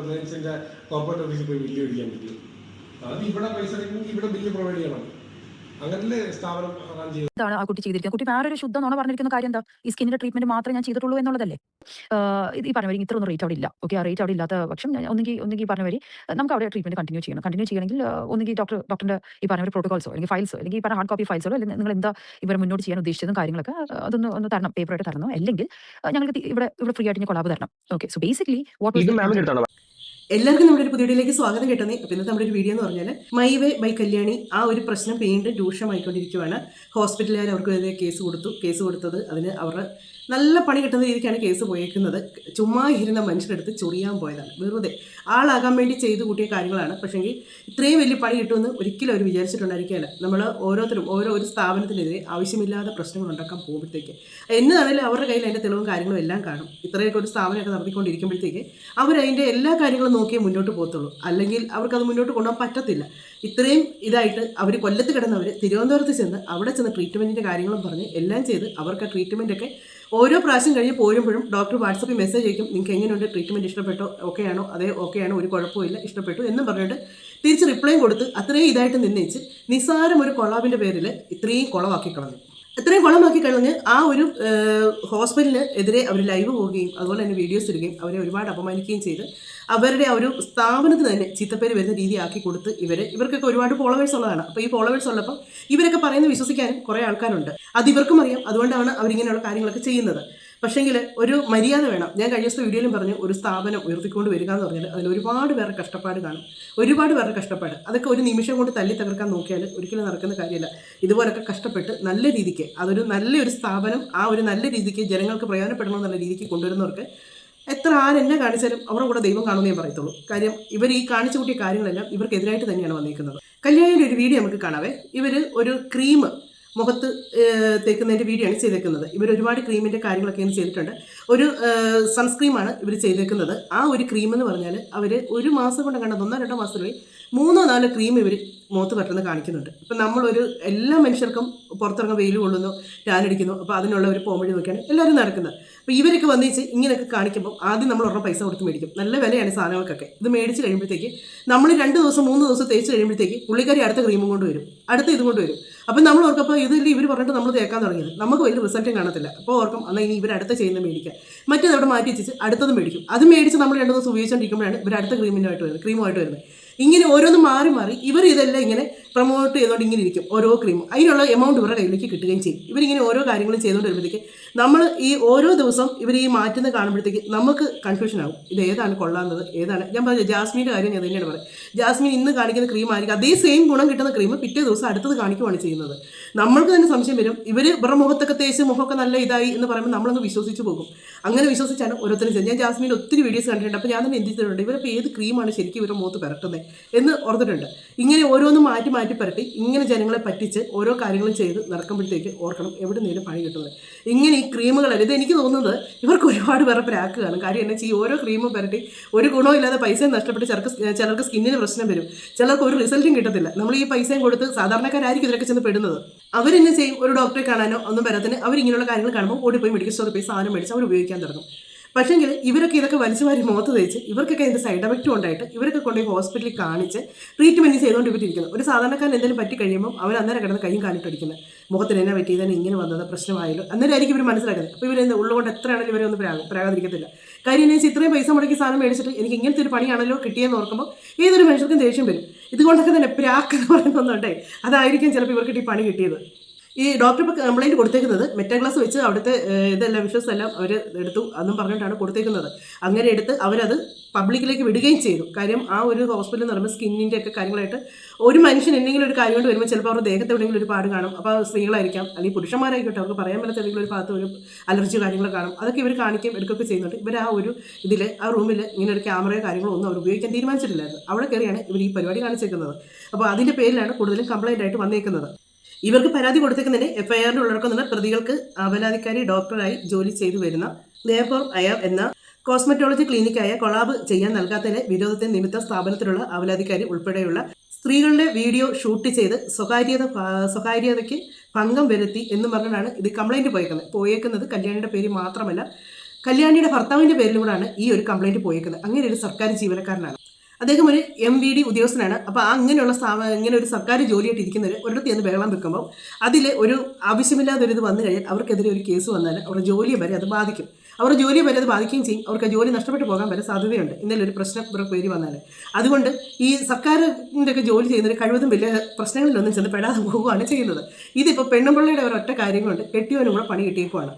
റിലയൻസിന്റെ corporate ഓഫീസിൽ പോയി bill മേടിക്കാൻ പറ്റും. അത് ഇവിടെ പൈസ അടയ്ക്കണമെങ്കിൽ ഇവിടെ ബില്ല് പ്രൊവൈഡ് ചെയ്യണം. അങ്ങനല്ലേ സ്ഥാപനം റൺ ചെയ്യുന്നത്. എന്താണ് ആ കുട്ടി ചെയ്തിരിക്കുന്നത്? കുട്ടി വേറൊരു ശുദ്ധ നുണ പറഞ്ഞിരിക്കുന്ന കാര്യം എന്താ? ഈ സ്കിന്നിന്റെ ട്രീറ്റ്മെന്റ് മാത്രമേ ഞാൻ ചെയ്തിട്ടുള്ളൂ എന്നുള്ളതല്ലേ? ഈ പറഞ്ഞ വരി ഇത്ര ഒന്നും റേറ്റ് അവിടെ ഇല്ല. ഓക്കെ, ആ റേറ്റ് അവിടെ ഇല്ലാത്ത പക്ഷം ഒന്നുകിൽ പറഞ്ഞ വരി നമുക്ക് അവിടെ ട്രീറ്റ്മെന്റ് കണ്ടിന്യൂ ചെയ്യണമെങ്കിൽ ഒന്നുകിൽ ഡോക്ടറിന്റെ ഈ പറഞ്ഞ ഒരു പ്രോട്ടോകോൾസോ അല്ലെങ്കിൽ ഫയൽസോ അല്ലെങ്കിൽ ഈ പറഞ്ഞ ഹാർഡ് കോപ്പി ഫയൽസോ അല്ലെങ്കിൽ നിങ്ങൾ എന്താ ഇവരെ മുന്നോട്ട് ചെയ്യാൻ ഉദ്ദേശിച്ചതും കാര്യങ്ങളൊക്കെ ഒന്ന് തരണം, പേപ്പറായിട്ട് തരണം. അല്ലെങ്കിൽ ഞങ്ങൾക്ക് ഇവിടെ ഫ്രീ ആയിട്ട് കൊളാബ് തരണം. ഓക്കെ, സോ ബേസിക്കലി എല്ലാവർക്കും നമ്മുടെ ഒരു പുതിയ വീഡിയോയിലേക്ക് സ്വാഗതം കേട്ടതേ. അപ്പോൾ ഇന്നത്തെ നമ്മുടെ ഒരു വീഡിയോ എന്ന് പറഞ്ഞാൽ മൈ വേ ബൈ കല്യാണി ആ ഒരു പ്രശ്നം വീണ്ടും രൂക്ഷമായിക്കൊണ്ടിരിക്കുകയാണ്. ഹോസ്പിറ്റലുകാർ അവർക്ക് കേസ് കൊടുത്തത് അതിന് അവരുടെ നല്ല പണി കിട്ടുന്ന രീതിക്കാണ് കേസ് പോയേക്കുന്നത്. ചുമ്മാ ഇരുന്ന മനുഷ്യരെടുത്ത് ചൊറിയാൻ പോയതാണ്. വെറുതെ ആളാകാൻ വേണ്ടി ചെയ്തു കൂട്ടിയ കാര്യങ്ങളാണ്. പക്ഷേങ്കിൽ ഇത്രയും വലിയ പണി കിട്ടുമെന്ന് ഒരിക്കലും അവർ വിചാരിച്ചിട്ടുണ്ടായിരിക്കുകയല്ല. നമ്മൾ ഓരോരുത്തരും ഒരു സ്ഥാപനത്തിനെതിരെ ആവശ്യമില്ലാത്ത പ്രശ്നങ്ങൾ ഉണ്ടാക്കാൻ പോകുമ്പോഴത്തേക്ക് എന്നതാണെങ്കിലും അവരുടെ കയ്യിൽ അതിൻ്റെ തെളിവും കാര്യങ്ങളും എല്ലാം കാണും. ഇത്രയൊക്കെ ഒരു സ്ഥാപനമൊക്കെ നടത്തിക്കൊണ്ടിരിക്കുമ്പോഴത്തേക്ക് അവരതിൻ്റെ എല്ലാ കാര്യങ്ങളും നോക്കിയേ മുന്നോട്ട് പോകത്തുള്ളൂ. അല്ലെങ്കിൽ അവർക്കത് മുന്നോട്ട് കൊണ്ടുപോകാൻ പറ്റത്തില്ല. ഇത്രയും ഇതായിട്ട് അവർ കൊല്ലത്ത് കിടന്നവർ തിരുവനന്തപുരത്ത് ചെന്ന് അവിടെ ചെന്ന് ട്രീറ്റ്മെൻറ്റിൻ്റെ കാര്യങ്ങളും പറഞ്ഞ് എല്ലാം ചെയ്ത് അവർക്ക് ആ ട്രീറ്റ്മെൻറ്റൊക്കെ ഓരോ പ്രാവശ്യം കഴിഞ്ഞ് പോരുമ്പോഴും ഡോക്ടർ വാട്സപ്പിൽ മെസ്സേജ് അയക്കും, നിങ്ങൾക്ക് എങ്ങനെയുണ്ട്, ട്രീറ്റ്മെൻറ്റ് ഇഷ്ടപ്പെട്ടോ, ഓക്കെയാണോ, ഓക്കെയാണോ, ഒരു കുഴപ്പമില്ല, ഇഷ്ടപ്പെട്ടു എന്നും പറഞ്ഞിട്ട് തിരിച്ച് റിപ്ലൈയും കൊടുത്ത് അത്രയും ഇതായിട്ട് നിന്നേച്ച് നിസ്സാരം ഒരു കൊളാബിൻ്റെ പേരിൽ ഇത്രയും കുളമാക്കി കളഞ്ഞ് ആ ഒരു ഹോസ്പിറ്റലിന് എതിരെ അവർ ലൈവ് പോവുകയും അതുപോലെ തന്നെ വീഡിയോസ് ഇടുകയും അവരെ ഒരുപാട് അപമാനിക്കുകയും ചെയ്ത് അവരുടെ ആ ഒരു സ്ഥാപനത്തിന് തന്നെ ചീത്തപ്പേര് വരുന്ന രീതിയാക്കി കൊടുത്ത് ഇവർക്കൊക്കെ ഒരുപാട് ഫോളോവേഴ്സ് ഉള്ളതാണ്. അപ്പോൾ ഈ ഫോളോവേഴ്സ് ഉള്ളപ്പോൾ ഇവരൊക്കെ പറയുന്നത് വിശ്വസിക്കാനും കുറേ ആൾക്കാരുണ്ട്. അത് ഇവർക്കും അറിയാം. അതുകൊണ്ടാണ് അവരിങ്ങനെയുള്ള കാര്യങ്ങളൊക്കെ ചെയ്യുന്നത്. പക്ഷേങ്കിൽ ഒരു മര്യാദ വേണം. ഞാൻ കഴിഞ്ഞ ദിവസത്തെ വീഡിയോയിലും പറഞ്ഞു, ഒരു സ്ഥാപനം ഉയർത്തിക്കൊണ്ട് വരിക എന്ന് പറഞ്ഞാൽ അതിൽ ഒരുപാട് പേരുടെ കഷ്ടപ്പാട് കാണും. അതൊക്കെ ഒരു നിമിഷം കൊണ്ട് തല്ലി തകർക്കാൻ നോക്കിയാൽ ഒരിക്കലും നടക്കുന്ന കാര്യമല്ല. ഇതുപോലൊക്കെ കഷ്ടപ്പെട്ട് നല്ല രീതിക്ക് നല്ലൊരു സ്ഥാപനം ആ ഒരു നല്ല രീതിക്ക് ജനങ്ങൾക്ക് പ്രയോജനപ്പെടണമെന്നുള്ള രീതിക്ക് കൊണ്ടുവരുന്നവർക്ക് എത്ര ആരെന്നെ കാണിച്ചാലും അവരുടെ കൂടെ ദൈവം കാണുമെന്ന് ഞാൻ പറയത്തുള്ളൂ. കാര്യം ഇവർ ഈ കാണിച്ചു കൂട്ടിയ കാര്യങ്ങളെല്ലാം ഇവർക്കെതിരായിട്ട് തന്നെയാണ് വന്നിരിക്കുന്നത്. കല്യാണിയുടെ ഒരു വീഡിയോ നമുക്ക് കാണാവേ. ഇവർ ഒരു ക്രീം മുഖത്ത് തേക്കുന്നതിൻ്റെ വീഡിയോ ആണ് ചെയ്തേക്കുന്നത്. ഇവർ ഒരുപാട് ക്രീമിൻ്റെ കാര്യങ്ങളൊക്കെയാണ് ചെയ്തിട്ടുണ്ട്. ഒരു സൺസ്ക്രീമാണ് ഇവർ ചെയ്തേക്കുന്നത്. ആ ഒരു ക്രീം എന്ന് പറഞ്ഞാൽ അവർ ഒരു മാസം കൊണ്ട് കണ്ടത് 1-2 മാസത്തിനുള്ളിൽ 3-4 ക്രീം ഇവർ മുഖത്ത് പറ്റുന്നത് കാണിക്കുന്നുണ്ട്. ഇപ്പം എല്ലാ മനുഷ്യർക്കും പുറത്തിറങ്ങുന്ന വെയിൽ കൊള്ളുന്നു, ടാനടിക്കുന്നു. അപ്പോൾ അതിനുള്ള ഒരു പോംവഴി നോക്കിയാണ് എല്ലാവരും നടക്കുന്നത്. അപ്പോൾ ഇവരൊക്കെ വന്നിച്ച് ഇങ്ങനെയൊക്കെ കാണിക്കുമ്പോൾ ആദ്യം നമ്മൾ ഒരെണ്ണം പൈസ കൊടുത്ത് മേടിക്കും. നല്ല വിലയാണ് സാധനങ്ങൾക്കൊക്കെ. ഇത് മേടിച്ച് കഴിയുമ്പോഴത്തേക്ക് നമ്മൾ 2 ദിവസം 3 ദിവസം തേച്ച് കഴിയുമ്പോഴത്തേക്ക് പുള്ളിക്കാരി അടുത്ത ക്രീമും കൊണ്ട് വരും, അടുത്ത ഇതും കൊണ്ട് വരും. അപ്പം നമ്മൾ ഓർക്കപ്പോൾ ഇതിൽ ഇവർ പറഞ്ഞിട്ട് നമ്മൾ തേക്കാൻ തുടങ്ങിയത് നമുക്ക് വലിയ റിസൾട്ടും കാണത്തില്ല. അപ്പോൾ ഓർക്കും എന്നാൽ ഇനി ഇവർ അടുത്ത ചെയ്യുന്ന മേടിക്കാം, മറ്റേത് അവിടെ മാറ്റി വെച്ചിട്ട് അടുത്തത് മേടിക്കും. അത് മേടിച്ച് നമ്മൾ 2 ദിവസം ഉപയോഗിച്ചുകൊണ്ടിരിക്കുമ്പോഴാണ് ഇവർ അടുത്ത ക്രീമുമായിട്ട് വരുന്നത്. ഇങ്ങനെ ഓരോന്ന് മാറി ഇവർ ഇതെല്ലാം ഇങ്ങനെ പ്രൊമോട്ട് ചെയ്തുകൊണ്ട് ഇങ്ങനെ ഇരിക്കും. ഓരോ ക്രീമും അതിനുള്ള എമൗണ്ട് ഇവരുടെ കയ്യിലേക്ക് കിട്ടുകയും ചെയ്യും. ഇവരിങ്ങനെ ഓരോ കാര്യങ്ങളും ചെയ്തുകൊണ്ട് വരുമ്പോഴത്തേക്ക് നമ്മൾ ഈ ഓരോ ദിവസം ഇവർ ഈ മാറ്റുന്ന കാണുമ്പോഴത്തേക്ക് നമുക്ക് കൺഫ്യൂഷൻ ആകും. ഇത് ഏതാണ് കൊള്ളാവുന്നത്, ഏതാണ്. ഞാൻ പറഞ്ഞു ജാസ്മിൻ്റെ കാര്യം ഞാൻ തന്നെയാണ് പറയുന്നത്. ജാസ്മിൻ ഇന്ന് കാണിക്കുന്ന ക്രീം ആയിരിക്കും അതേ സെയിം ഗുണം കിട്ടുന്ന ക്രീം പിറ്റേ ദിവസം അടുത്തത് കാണിക്കുകയാണ് ചെയ്യുന്നത്. നമ്മൾക്ക് തന്നെ സംശയം വരും. ഇവരുടെ മുഖത്തൊക്കെ തേച്ച് മുഖമൊക്കെ നല്ല ഇതായി എന്ന് പറയുമ്പോൾ നമ്മളൊന്ന് വിശ്വസിച്ച് പോകും. അങ്ങനെ വിശ്വസിച്ചാണ് ഓരോരുത്തരും ചെയ്യുന്നത്. ഞാൻ ജാസ്മിൻ്റെ ഒത്തിരി വീഡിയോസ് കണ്ടിട്ടുണ്ട്. അപ്പോൾ ഞാൻ തന്നെ എന്തിട്ടുണ്ട് ഇവരപ്പോൾ ഏത് ക്രീമാണ് ശരിക്കും ഇവരുടെ മുഖത്ത് പുരട്ടുന്നത് എന്ന് ഓർത്തിട്ടുണ്ട്. ഇങ്ങനെ ഓരോന്നും മാറ്റി പരട്ടി ഇങ്ങനെ ജനങ്ങളെ പറ്റിച്ച് ഓരോ കാര്യങ്ങളും ചെയ്ത് നടക്കുമ്പോഴത്തേക്ക് ഓർക്കണം എവിടെ നിന്നേലും പണി കിട്ടുന്നത്. ഇങ്ങനെ ഈ ക്രീമുകളല്ല, ഇത് എനിക്ക് തോന്നുന്നത് ഇവർക്ക് ഒരുപാട് പേരെ പ്രാക്ക് കാണും. കാര്യം എന്നു വെച്ചാൽ ഈ ഓരോ ക്രീമും പരട്ടി ഒരു ഗുണവും ഇല്ലാതെ പൈസയും നഷ്ടപ്പെട്ട് ചിലർക്ക് സ്കിന്നിന് പ്രശ്നം വരും, ചിലർക്ക് ഒരു റിസൾട്ടും കിട്ടത്തില്ല. നമ്മൾ ഈ പൈസയും കൊടുത്ത് സാധാരണക്കാരായിരിക്കും ഇതിലൊക്കെ ചെന്ന് പെടുന്നത്. അവരെന്നെ ചെയ്യും, ഒരു ഡോക്ടറെ കാണാനോ ഒന്നും വരാത്തിന് അവരിങ്ങനെയുള്ള കാര്യങ്ങൾ കാണുമ്പോൾ ഓടിപ്പോയി മെഡിക്കൽ സ്റ്റോറിൽ പോയി സാധനം മേടിച്ച് അവർ ഉപയോഗിക്കാൻ തുടങ്ങും. പക്ഷേങ്കിൽ ഇവരൊക്കെ ഇതൊക്കെ വലിച്ചു വാരി മുഖത്ത് തേച്ച് ഇവർക്കൊക്കെ അതിൻ്റെ സൈഡ് എഫക്റ്റും ഉണ്ടായിട്ട് ഇവരൊക്കെ കൊണ്ടുപോയി ഹോസ്പിറ്റലിൽ കാണിച്ച് ട്രീറ്റ്മെൻറ്റ് ചെയ്തുകൊണ്ട് ഇവരിയ്ക്കുന്നു. ഒരു സാധാരണക്കാരൻ എന്തെങ്കിലും പറ്റി കഴിയുമ്പോൾ അവർ അന്നേരം കിടന്ന് കൈയും കാണിട്ടടിക്കുന്നത്, മുഖത്തിന് എന്നെ പറ്റി തന്നെ ഇങ്ങനെ വന്നത് പ്രശ്നമായാലും അന്നേരമായിരിക്കും ഇവർ മനസ്സിലാക്കുന്നത്. അപ്പോൾ ഇവരെന്താ ഉള്ളുകൊണ്ട് എത്രയാണെങ്കിലും ഇവരെ ഒന്നും പ്രാകാതിരിക്കത്തില്ല. കാര്യം എന്നു വെച്ചാൽ ഇത്രയും പൈസ മുടക്കി സാധനം മേടിച്ചിട്ട് എനിക്ക് ഇങ്ങനത്തെ ഒരു പണിയാണല്ലോ കിട്ടിയെന്ന് ഓർക്കുമ്പോൾ ഏതൊരു മനുഷ്യർക്കും ദേഷ്യം വരും. ഇതുകൊണ്ടൊക്കെ തന്നെ പ്രാക്ക് എന്ന് പറയുന്നുണ്ടേ, അതായിരിക്കും ചിലപ്പോൾ ഇവർക്ക് ഈ പണി കിട്ടിയത്. ഈ ഡോക്ടർ ഇപ്പോൾ കംപ്ലയിൻറ്റ് കൊടുത്തേക്കുന്നത് മെറ്റാഗ്ലാസ് വെച്ച് അവിടുത്തെ ഇതെല്ലാം വിഷ്വൽസ് എല്ലാം അവർ എടുത്തു അന്നും പറഞ്ഞിട്ടാണ് കൊടുത്തേക്കുന്നത്. അങ്ങനെ എടുത്ത് അവരത് പബ്ലിക്കിലേക്ക് വിടുകയും ചെയ്തു. കാര്യം ആ ഒരു ഹോസ്പിറ്റൽ എന്ന് പറയുമ്പോൾ സ്കിന്നിൻ്റെ ഒക്കെ കാര്യങ്ങളായിട്ട് ഒരു മനുഷ്യൻ എന്തെങ്കിലും ഒരു കാര്യം കൊണ്ട് വരുമ്പോൾ ചിലപ്പോൾ അവരുടെ ദേഹത്ത് എവിടെയെങ്കിലും ഒരു പാട് കാണും. അപ്പോൾ സ്ത്രീകളായിരിക്കാം അല്ലെങ്കിൽ പുരുഷന്മാരായിക്കോട്ടെ, അവർക്ക് പറയാൻ പറ്റാത്ത എന്തെങ്കിലും ഒരു ഭാഗത്ത് ഒരു അലർജി കാര്യങ്ങൾ കാണും. അതൊക്കെ ഇവർ കാണിക്കുകയും എടുക്കുകയൊക്കെ ചെയ്യുന്നുണ്ട്. ഇവർ ആ ഒരു ഇതിൽ ആ റൂമിൽ ഇങ്ങനെ ഒരു ക്യാമറയോ കാര്യങ്ങളോ ഒന്നും അവർ ഉപയോഗിക്കാൻ തീരുമാനിച്ചിട്ടില്ലായിരുന്നു. അവിടെ കയറിയാണ് ഇവർ ഈ പരിപാടി കാണിച്ചേക്കുന്നത്. അപ്പോൾ അതിൻ്റെ പേരിലാണ് കൂടുതലും കംപ്ലയിൻ്റ് ആയിട്ട് വന്നേക്കുന്നത്. ഇവർക്ക് പരാതി കൊടുത്തേക്കുന്നതിന് FIR ഉള്ളടക്കുന്ന പ്രതികൾക്ക് അപരാധിക്കാരി ഡോക്ടറായി ജോലി ചെയ്തു വരുന്ന ദേവർ അയാം എന്ന കോസ്മെറ്റോളജി ക്ലിനിക്കായ കൊളാബ് ചെയ്യാൻ നൽകാത്തതിന് വിരോധത്തിന് നിമിത്ത സ്ഥാപനത്തിലുള്ള അപരാധിക്കാരി ഉൾപ്പെടെയുള്ള സ്ത്രീകളുടെ വീഡിയോ ഷൂട്ട് ചെയ്ത് സ്വകാര്യതയ്ക്ക് ഭംഗം വരുത്തി എന്ന് പറഞ്ഞാണ് ഇത് കംപ്ലയിൻറ്റ് പോയേക്കുന്നത്. കല്യാണിയുടെ പേര് മാത്രമല്ല കല്യാണിയുടെ ഭർത്താവിൻ്റെ പേരിലൂടെയാണ് ഈ ഒരു കംപ്ലൈൻറ്റ് പോയേക്കുന്നത്. അങ്ങനെ ഒരു സർക്കാർ ജീവനക്കാരനാണ് അദ്ദേഹം, ഒരു MVD ഉദ്യോഗസ്ഥനാണ്. അപ്പോൾ അങ്ങനെയുള്ള ഇങ്ങനെ ഒരു സർക്കാർ ജോലിയായിട്ട് ഇരിക്കുന്നവർ ഒരിടത്ത് ചെന്ന് ബഹളം വെക്കുമ്പോൾ അതിൽ ഒരു ആവശ്യമില്ലാതൊരിത് വന്നു കഴിഞ്ഞാൽ അവർക്കെതിരെ ഒരു കേസ് വന്നാൽ അവരുടെ ജോലിയെ വരെ അത് ബാധിക്കും. അവരുടെ ജോലിയെ വരെ അത് ബാധിക്കുകയും ചെയ്യും. അവർക്ക് ജോലി നഷ്ടപ്പെട്ടു പോകാൻ വരെ സാധ്യതയുണ്ട് ഇന്നലെ ഒരു പ്രശ്നം ഇവരുടെ പേര് വന്നാൽ. അതുകൊണ്ട് ഈ സർക്കാരിൻ്റെ ഒക്കെ ജോലി ചെയ്യുന്നവർ കഴിവതും വലിയ പ്രശ്നങ്ങളിലൊന്നും ചെന്ന് പെടാതെ പോവുകയാണ് ചെയ്യുന്നത്. ഇതിപ്പോൾ പെണ്ണുപിള്ളയുടെ ഒരൊറ്റ കാര്യം കൊണ്ട് കെട്ടിയവനും കൂടെ പണി കിട്ടിയേക്കുവാണ്.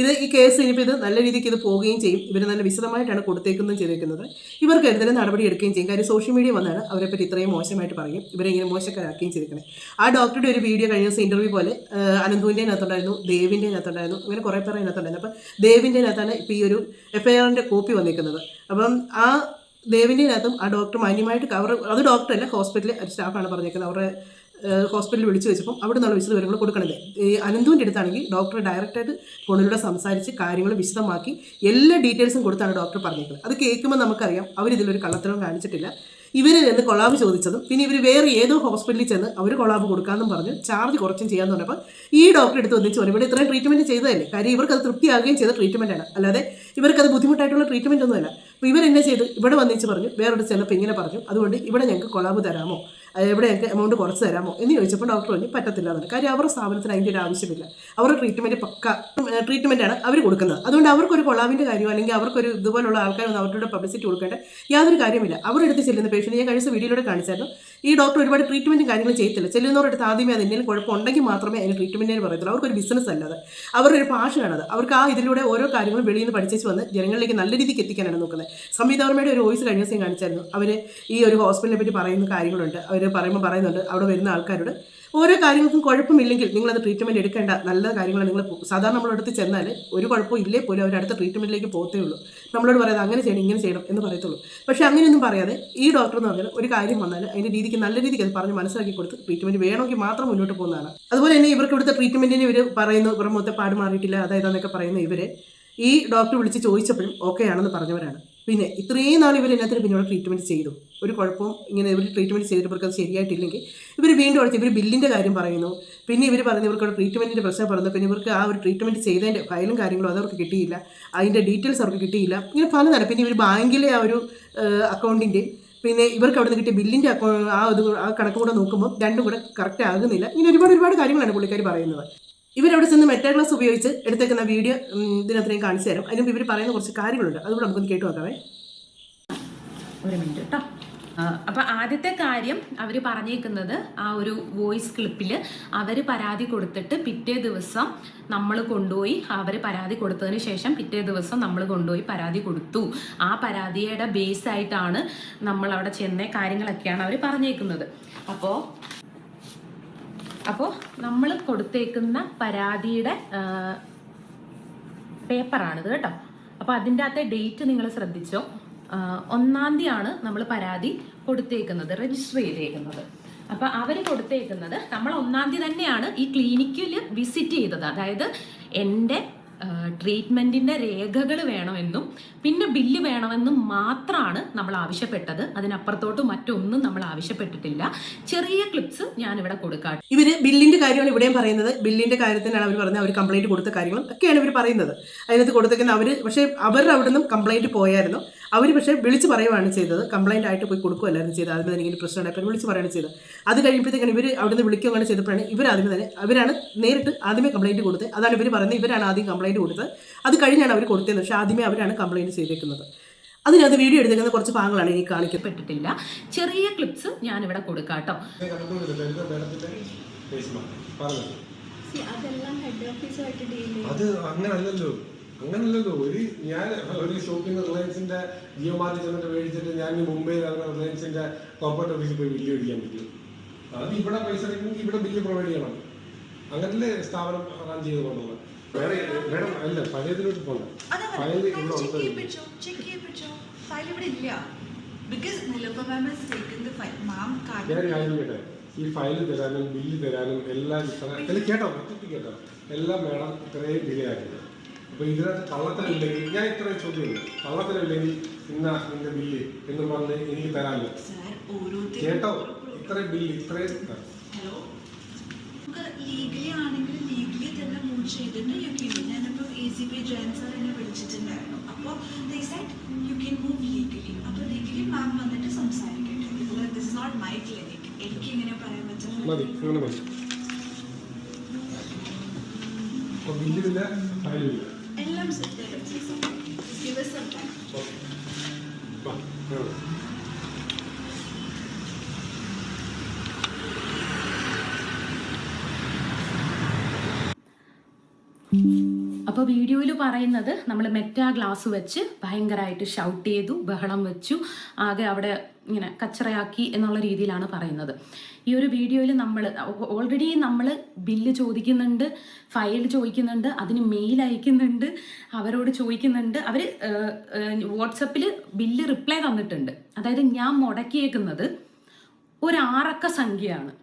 ഈ കേസ് ഇനിയിപ്പോൾ ഇത് നല്ല രീതിക്ക് ഇത് പോവുകയും ചെയ്യും. ഇവർ നല്ല വിശദമായിട്ടാണ് കൊടുത്തേക്കുന്നതും ചെയ്തേക്കുന്നത്. ഇവർക്കെതിരെ നടപടി എടുക്കുകയും ചെയ്യും. കാര്യം സോഷ്യൽ മീഡിയ വന്നാണ് അവരെപ്പറ്റി ഇത്രയും മോശമായിട്ട് പറയും, ഇവരെ ഇങ്ങനെ മോശക്കാരാക്കുകയും ചെയ്തിരിക്കുന്നത്. ആ ഡോക്ടറുടെ ഒരു വീഡിയോ കഴിഞ്ഞ ദിവസം ഇൻ്റർവ്യൂ പോലെ അനന്തുവിൻ്റെ അകത്തുണ്ടായിരുന്നു, ദേവിൻ്റെ അകത്തുണ്ടായിരുന്നു, അങ്ങനെ കുറേ പേർ അതിനകത്തുണ്ടായിരുന്നു. അപ്പം ദേവിൻ്റെ അകത്താണ് ഇപ്പോൾ ഈ ഒരു FIRൻ്റെ കോപ്പി വന്നിരിക്കുന്നത്. അപ്പം ആ ദേവിൻ്റെ അകത്തും ആ ഡോക്ടർ മാന്യമായിട്ട് അത് ഡോക്ടറല്ല, ഹോസ്പിറ്റലിലെ സ്റ്റാഫാണ് പറഞ്ഞേക്കുന്നത്. അവരുടെ ഹോസ്പിറ്റലിൽ വിളിച്ചു വെച്ചപ്പം അവിടെ നിന്നുള്ള വിശദവിവരങ്ങൾ കൊടുക്കണത്. ഈ അനന്തുവിൻ്റെ അടുത്താണെങ്കിൽ ഡോക്ടർ ഡയറക്റ്റായിട്ട് ഫോണിലൂടെ സംസാരിച്ച് കാര്യങ്ങൾ വിശദമാക്കി എല്ലാ ഡീറ്റെയിൽസും കൊടുത്താണ് ഡോക്ടർ പറഞ്ഞേക്കുന്നത്. അത് കേൾക്കുമ്പോൾ നമുക്കറിയാം അവരിതിലൊരു കള്ളത്തരവും കാണിച്ചിട്ടില്ല. ഇവർ ചെന്ന് കൊളാബ് ചോദിച്ചതും പിന്നെ ഇവർ വേറെ ഏതോ ഹോസ്പിറ്റലിൽ ചെന്ന് അവർ കൊളാബ് കൊടുക്കാമെന്നും പറഞ്ഞു ചാർജ് കുറച്ചും ചെയ്യാമെന്ന് പറഞ്ഞപ്പോൾ ഈ ഡോക്ടർ എടുത്ത് ഒന്നിച്ച് പറഞ്ഞു ഇവിടെ ഇത്രയും ട്രീറ്റ്മെൻറ്റ് ചെയ്തതല്ലേ, കാര്യം ഇവർക്കത് തൃപ്തിയാകുകയും ചെയ്ത ട്രീറ്റ്മെൻറ്റാണ്, അല്ലാതെ ഇവർക്കത് ബുദ്ധിമുട്ടായിട്ടുള്ള ട്രീറ്റ്മെൻറ്റ് ഒന്നുമല്ല. അപ്പോൾ ഇവരെന്നെ ചെയ്ത് ഇവിടെ വന്നിച്ച് പറഞ്ഞു വേറൊരു ചിലപ്പോൾ ഇങ്ങനെ പറഞ്ഞു, അതുകൊണ്ട് ഇവിടെ ഞങ്ങൾക്ക് കൊളാബ് തരാമോ, ഇവിടെ ഞങ്ങൾക്ക് എമൗണ്ട് കുറച്ച് തരാമോ എന്ന് ചോദിച്ചപ്പോൾ ഡോക്ടർ പറഞ്ഞു പറ്റത്തില്ല എന്നാണ്. കാര്യം അവരുടെ സ്ഥാപനത്തിന് അതിൻ്റെ ഒരു ആവശ്യമില്ല. അവരുടെ ട്രീറ്റ്മെൻറ്റ് പക്ക ട്രീറ്റ്മെൻറ്റാണ് അവർ കൊടുക്കുന്നത്. അതുകൊണ്ട് അവർക്കൊരു കൊളാബിൻ്റെ കാര്യമോ അല്ലെങ്കിൽ അവർക്കൊരു ഇതുപോലുള്ള ആൾക്കാരൊന്നും അവരുടെ പബ്ലിസിറ്റി കൊടുക്കേണ്ട യാതൊരു കാര്യമില്ല. അവരുടെ അടുത്ത് ചെല്ലുന്ന പേഷ്യൻ്റ് ഞാൻ കഴിഞ്ഞ വീഡിയോയിലൂടെ കാണിച്ചായിരുന്നു. ഈ ഡോക്ടർ ഒരുപാട് ട്രീറ്റ്മെൻറ്റും കാര്യങ്ങളും ചെയ്യത്തില്ല. ചെല്ലുന്നവരുടെ അടുത്ത് ആദ്യമേ അത് എന്തെങ്കിലും കുഴപ്പമുണ്ടെങ്കിൽ മാത്രമേ അതിന് ട്രീറ്റ്മെൻറ്റിന് പറയത്തുള്ളൂ. അവർക്കൊരു ബിസിനസ് അല്ലാതെ അവരുടെ ഒരു പാഷനാണത്. അവർക്ക് ആ ഇതിലൂടെ ഓരോ കാര്യങ്ങളും വെളിയിൽ നിന്ന് പഠിച്ചു വന്ന് ജനങ്ങളിലേക്ക് നല്ല രീതിക്ക് എത്തിക്കാനാണ് നോക്കുന്നത്. സംവിധാനയുടെ ഒരു വോയിസ് കഴിഞ്ഞ ദിവസം കാണിച്ചായിരുന്നു. അവർ ഈ ഒരു ഹോസ്പിറ്റലിനെ പറ്റി പറയുന്ന കാര്യങ്ങളുണ്ട്. അവർ പറയുന്നുണ്ട് അവിടെ വരുന്ന ആൾക്കാരോട് ഓരോ കാര്യങ്ങൾക്കും കുഴപ്പമില്ലെങ്കിൽ നിങ്ങളത് ട്രീറ്റ്മെൻറ്റ് എടുക്കേണ്ട, നല്ല കാര്യങ്ങൾ നിങ്ങൾ സാധാരണ നമ്മളടുത്ത് ചെന്നാൽ ഒരു കുഴപ്പവും ഇല്ലേ പോലും അവർ അടുത്ത ട്രീറ്റ്മെൻറ്റിലേക്ക് പോകത്തേ ഉള്ളൂ. നമ്മളോട് പറയാതെ അങ്ങനെ ചെയ്യണം ഇങ്ങനെ ചെയ്യണം എന്ന് പറയത്തുള്ളൂ. പക്ഷേ അങ്ങനെയൊന്നും പറയാതെ ഈ ഡോക്ടർ എന്ന് പറഞ്ഞാൽ ഒരു കാര്യം വന്നാൽ അതിൻ്റെ രീതിക്ക് നല്ല രീതിക്ക് അത് പറഞ്ഞ് മനസ്സിലാക്കി കൊടുത്ത് ട്രീറ്റ്മെൻറ്റ് വേണമെങ്കിൽ മാത്രം മുന്നോട്ട് പോകുന്നതാണ്. അതുപോലെ തന്നെ ഇവർക്ക് ഇവിടുത്തെ ട്രീറ്റ്മെൻറ്റിന് ഇവർ പറയുന്നു ഇവരുടെ മൊത്തം പാട് മാറിയിട്ടില്ല അതായതെന്നൊക്കെ പറയുന്ന ഇവർ ഈ ഡോക്ടർ വിളിച്ച് ചോദിച്ചപ്പോഴും ഓക്കെ ആണെന്ന് പറഞ്ഞവരാണ്. പിന്നെ ഇത്രയും നാൾ ഇവർ എന്നത്തിന് പിന്നീട് ട്രീറ്റ്മെൻറ്റ് ചെയ്തു, ഒരു കുഴപ്പവും ഇങ്ങനെ ഇവർ ട്രീറ്റ്മെൻറ്റ് ചെയ്തിട്ട് ഇവർക്ക് അത് ശരിയായിട്ടില്ലെങ്കിൽ ഇവർ വീണ്ടും അടച്ച് ഇവർ ബില്ലിൻ്റെ കാര്യം പറയുന്നു. പിന്നെ ഇവർ പറയുന്നു ഇവർക്ക് ട്രീറ്റ്മെൻറ്റിൻ്റെ പ്രശ്നം പറയുന്നു. പിന്നെ ഇവർക്ക് ആ ഒരു ട്രീറ്റ്മെൻറ്റ് ചെയ്തതിൻ്റെ ഫയലും കാര്യങ്ങളും അതവർക്ക് കിട്ടിയില്ല, അതിൻ്റെ ഡീറ്റെയിൽസ് അവർക്ക് കിട്ടിയില്ല, ഇങ്ങനെ പലതാണ്. പിന്നെ ഇവർ ബാങ്കിലെ ആ ഒരു അക്കൗണ്ടിൻ്റെയും പിന്നെ ഇവർക്ക് അവിടെ നിന്ന് കിട്ടിയ ബില്ലിൻ്റെ ആ കണക്ക് കൂടെ നോക്കുമ്പോൾ രണ്ടും കൂടെ കറക്റ്റ് ആകുന്നില്ല. ഇങ്ങനെ ഒരുപാട് കാര്യങ്ങളാണ് പുള്ളിക്കാർ പറയുന്നത്. ഇവരവിടെ ചെന്ന് മെറ്റാ ക്ലാസ് ഉപയോഗിച്ച് എടുത്തേക്കുന്ന വീഡിയോ ഇതിനത്രയും കാണിച്ചു തരും. അതിനും ഇവർ പറയുന്ന കുറച്ച് കാര്യങ്ങളുണ്ട്, അതുകൂടെ നമുക്കൊന്ന് കേട്ടു നോക്കാവേ. ഒരു മിനിറ്റ് കേട്ടോ. അപ്പോൾ ആദ്യത്തെ കാര്യം അവർ പറഞ്ഞേക്കുന്നത് ആ ഒരു വോയിസ് ക്ലിപ്പിൽ അവർ പരാതി കൊടുത്തിട്ട് പിറ്റേ ദിവസം നമ്മൾ കൊണ്ടുപോയി അവർ പരാതി കൊടുത്തതിന് ശേഷം പിറ്റേ ദിവസം നമ്മൾ കൊണ്ടുപോയി പരാതി കൊടുത്തു. ആ പരാതിയുടെ ബേസായിട്ടാണ് നമ്മൾ അവിടെ ചെന്ന കാര്യങ്ങളൊക്കെയാണ് അവർ പറഞ്ഞേക്കുന്നത്. അപ്പോൾ നമ്മൾ കൊടുത്തേക്കുന്ന പരാതിയുടെ പേപ്പറാണിത് കേട്ടോ. അപ്പോൾ അതിൻ്റെ അകത്തെ ഡേറ്റ് നിങ്ങൾ ശ്രദ്ധിച്ചോ. 1-ാം തീയതിയാണ് നമ്മൾ പരാതി കൊടുത്തേക്കുന്നത്, രജിസ്റ്റർ ചെയ്തേക്കുന്നത്. അപ്പോൾ അവർ കൊടുത്തേക്കുന്നത് നമ്മൾ 1-ാം തീയതി തന്നെയാണ് ഈ ക്ലിനിക്കിൽ വിസിറ്റ് ചെയ്തത്. അതായത് എൻ്റെ ട്രീറ്റ്മെൻറ്റിൻ്റെ രേഖകൾ വേണമെന്നും പിന്നെ ബില്ല് വേണമെന്നും മാത്രമാണ് നമ്മൾ ആവശ്യപ്പെട്ടത്. അതിനപ്പുറത്തോട്ട് മറ്റൊന്നും നമ്മൾ ആവശ്യപ്പെട്ടിട്ടില്ല. ചെറിയ ക്ലിപ്സ് ഞാനിവിടെ കൊടുക്കാം. ഇവർ ബില്ലിൻ്റെ കാര്യമാണ് ഇവിടെയും പറയുന്നത്. ബില്ലിൻ്റെ കാര്യത്തിനാണ് അവർ പറഞ്ഞത് അവർ കംപ്ലൈൻറ്റ് കൊടുത്ത കാര്യങ്ങളും ഒക്കെയാണ് ഇവർ പറയുന്നത്. അതിനകത്ത് കൊടുത്തേക്കുന്ന പക്ഷേ അവരുടെ അവിടെ നിന്നും കംപ്ലൈൻറ്റ് പോയായിരുന്നു. അവർ പക്ഷേ വിളിച്ച് പറയുകയാണ് ചെയ്തത്, കംപ്ലൈൻറ്റ് ആയിട്ട് പോയി കൊടുക്കുകയല്ലായിരുന്നു ചെയ്തത്. ആദ്യം തന്നെ ഇങ്ങനെ പ്രശ്നം ഉണ്ടായപ്പോൾ വിളിച്ച് പറയുകയാണ് ചെയ്തത്. അത് കഴിയുമ്പോഴത്തേക്കാണ് ഇവർ അവിടെ നിന്ന് വിളിക്കുകയാണ് ചെയ്തപ്പോഴാണ് അവരാണ് നേരിട്ട് ആദ്യമേ കംപ്ലൈൻറ്റ് കൊടുത്തത്. അതാണ് ഇവർ പറയുന്നത്, ഇവരാണ് ആദ്യം കംപ്ലൈൻറ്റ് കൊടുത്തത്, അത് കഴിഞ്ഞാണ് അവർ കൊടുത്തത്. പക്ഷേ ആദ്യമേ അവരാണ് കംപ്ലൈൻറ്റ് ചെയ്തേക്കുന്നത്. അതിനകത്ത് വീഡിയോ എടുത്തേക്കുന്ന കുറച്ച് ഭാഗങ്ങളാണ് ഇനി കാണിക്കപ്പെട്ടിട്ടില്ല. ചെറിയ ക്ലിപ്സ് ഞാനിവിടെ കൊടുക്കാം കേട്ടോ. അത് അങ്ങനല്ലല്ലോ ഞാൻ ഒരു ഷോപ്പിൽ നിന്ന് റിലയൻസിന്റെ ജിയോ മാർട്ടിൽ ചെന്നിട്ട് മേടിച്ചിട്ട് ഞാൻ മുംബൈയിൽ റിലയൻസിന്റെ കോർപ്പറേറ്റ് ഓഫീസിൽ പോയി ബില്ല് മേടിക്കാൻ പറ്റും. അത് ഇവിടെ പൈസ അടയ്ക്കണമെങ്കിൽ ഇവിടെ ബില്ല് പ്രൊവൈഡ് ചെയ്യണം. അങ്ങനല്ലേ സ്ഥാപനം റൺ ചെയ്ത് കൊണ്ടുപോകുന്നത്. മേഡം അല്ല പഴയതിലോട്ട് പോകണ്ട. ഫയൽ ഇവിടെ ഞാൻ കാര്യം കേട്ടെ, ഈ ഫയൽ തരാനും ബില്ല് തരാനും എല്ലാം കേട്ടോ എല്ലാം മേഡം ഇത്രയും ഡിലേ ആക്കിയത്. അപ്പൊ ഇതിനകത്ത് കള്ളത്തരമില്ലെങ്കിൽ ഞാൻ ഇത്ര ചോദ്യമില്ല, കള്ളത്തരമില്ലെങ്കിൽ ഇന്ന നിന്റെ ബില്ല് എന്ന് പറഞ്ഞ് എനിക്ക് തരാമല്ലോ. കേട്ടോ ഇത്രയും ബില്ല് ഇത്രയും ലീഗലി ആണെങ്കിൽ ലീഗലി തന്നെ മൂവ് ചെയ്തിട്ട് ഞാനിപ്പോൾ ACP ജയൻ സാർ എന്നെ വിളിച്ചിട്ടുണ്ടായിരുന്നു. അപ്പോൾ they said you can move legally. അപ്പോൾ legally മാം വന്നിട്ട് സംസാരിക്കട്ടെ. This is not my clinic. എനിക്ക് ഇങ്ങനെ പറയാൻ പറ്റില്ല. മതി അങ്ങനെ മതി. ബില്ലില്ല ഫയലില്ല എല്ലാം സെറ്റ് ആയിട്ട് give us some time. അപ്പോൾ വീഡിയോയിൽ പറയുന്നത് നമ്മൾ മെറ്റാ ഗ്ലാസ് വെച്ച് ഭയങ്കരമായിട്ട് ഷൗട്ട് ചെയ്തു, ബഹളം വെച്ചു, ആകെ അവിടെ ഇങ്ങനെ കച്ചറയാക്കി എന്നുള്ള രീതിയിലാണ് പറയുന്നത്. ഈ ഒരു വീഡിയോയിൽ നമ്മൾ ഓൾറെഡി നമ്മൾ ബില്ല് ചോദിക്കുന്നുണ്ട്, ഫയൽ ചോദിക്കുന്നുണ്ട്, അതിന് മെയിൽ അയക്കുന്നുണ്ട്, അവരോട് ചോദിക്കുന്നുണ്ട്. അവർ വാട്സപ്പിൽ ബില്ല് റിപ്ലൈ തന്നിട്ടുണ്ട്. അതായത് ഞാൻ മുടക്കിയേക്കുന്നത് ഒരു 6 അക്ക സംഖ്യയാണ്.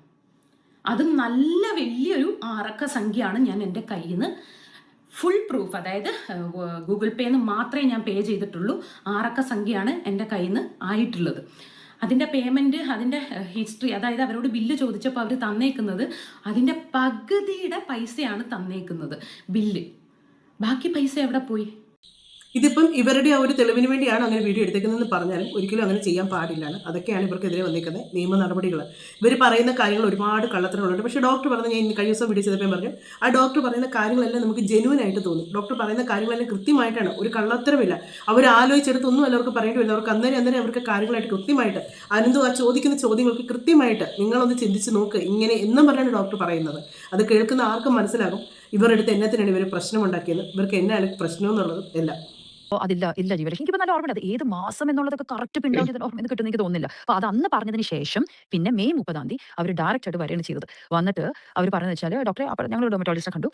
അതും നല്ല വലിയൊരു 6 അക്ക സംഖ്യയാണ് ഞാൻ എൻ്റെ കയ്യിൽ നിന്ന് ഫുൾ പ്രൂഫ്, അതായത് ഗൂഗിൾ പേന്ന് മാത്രമേ ഞാൻ പേ ചെയ്തിട്ടുള്ളൂ. 6 അക്ക സംഖ്യയാണ് എൻ്റെ കയ്യിൽ നിന്ന് ആയിട്ടുള്ളത്. അതിൻ്റെ പേയ്മെൻറ്റ്, അതിൻ്റെ ഹിസ്റ്ററി, അതായത് അവരോട് ബില്ല് ചോദിച്ചപ്പോൾ അവർ തന്നേക്കുന്നത് അതിൻ്റെ പകുതിയുടെ പൈസയാണ് തന്നേക്കുന്നത് ബില്ല്. ബാക്കി പൈസ എവിടെ പോയി? ഇതിപ്പം ഇവരുടെ ആ ഒരു തെളിവിന് വേണ്ടിയാണ് അങ്ങനെ വീഡിയോ എടുത്തേക്കുന്നതെന്ന് പറഞ്ഞാലും ഒരിക്കലും അങ്ങനെ ചെയ്യാൻ പാടില്ലാണ്. അതൊക്കെയാണ് ഇവർക്കെതിരെ വന്നിരിക്കുന്ന നിയമ നടപടികൾ. ഇവർ പറയുന്ന കാര്യങ്ങൾ ഒരുപാട് കള്ളത്തരങ്ങളുണ്ട്. പക്ഷേ ഡോക്ടർ പറഞ്ഞ, ഞാൻ കഴിഞ്ഞ ദിവസം വീഡിയോ ചെയ്തപ്പോൾ പറഞ്ഞു, ആ ഡോക്ടർ പറയുന്ന കാര്യങ്ങളെല്ലാം നമുക്ക് ജെനുവൻ ആയിട്ട് തോന്നും. ഡോക്ടർ പറയുന്ന കാര്യങ്ങളെല്ലാം കൃത്യമായിട്ടാണ്, ഒരു കള്ളത്തരമില്ല. അവർ ആലോചിച്ചെടുത്തൊന്നുമല്ല അവർക്ക് പറയേണ്ടി വരുന്നത്. അവർക്ക് അന്നേരം അവർക്ക് കാര്യങ്ങളായിട്ട് കൃത്യമായിട്ട് അതിനെന്തോ ആ ചോദിക്കുന്ന ചോദ്യങ്ങൾക്ക് കൃത്യമായിട്ട് നിങ്ങളൊന്ന് ചിന്തിച്ച് നോക്ക് ഇങ്ങനെ എന്നും പറഞ്ഞാണ് ഡോക്ടർ പറയുന്നത്. അത് കേൾക്കുന്ന ആർക്കും മനസ്സിലാകും ഇവരുടെ അടുത്ത് എന്നത്തിനാണ് ഇവർ പ്രശ്നമുണ്ടാക്കിയത്, ഇവർക്ക് എന്നാണ് പ്രശ്നം എന്നുള്ളത് എല്ലാം. അതില്ല ഇല്ല ജീവലക്ഷ്മി, എനിക്കിപ്പോൾ നല്ല ഓർമ്മയുണ്ട്. അത് ഏത് മാസം എന്നുള്ളതൊക്കെ കറക്റ്റ് പിണ്ടാവും ഓർമ്മ കിട്ടുന്ന എനിക്ക് തോന്നുന്നില്ല. അപ്പോൾ അത് അന്ന് പറഞ്ഞതിന് ശേഷം പിന്നെ മെയ് 30 അവർ ഡയറക്റ്റ് ആയിട്ട് വരികയാണ് ചെയ്തത്. വന്നിട്ട് അവർ പറയുന്നത് വെച്ചാൽ, ഡോക്ടറെ അപ്പോൾ ഞങ്ങൾ ഡെർമറ്റോളജിസ്റ്റിനെ കണ്ടു,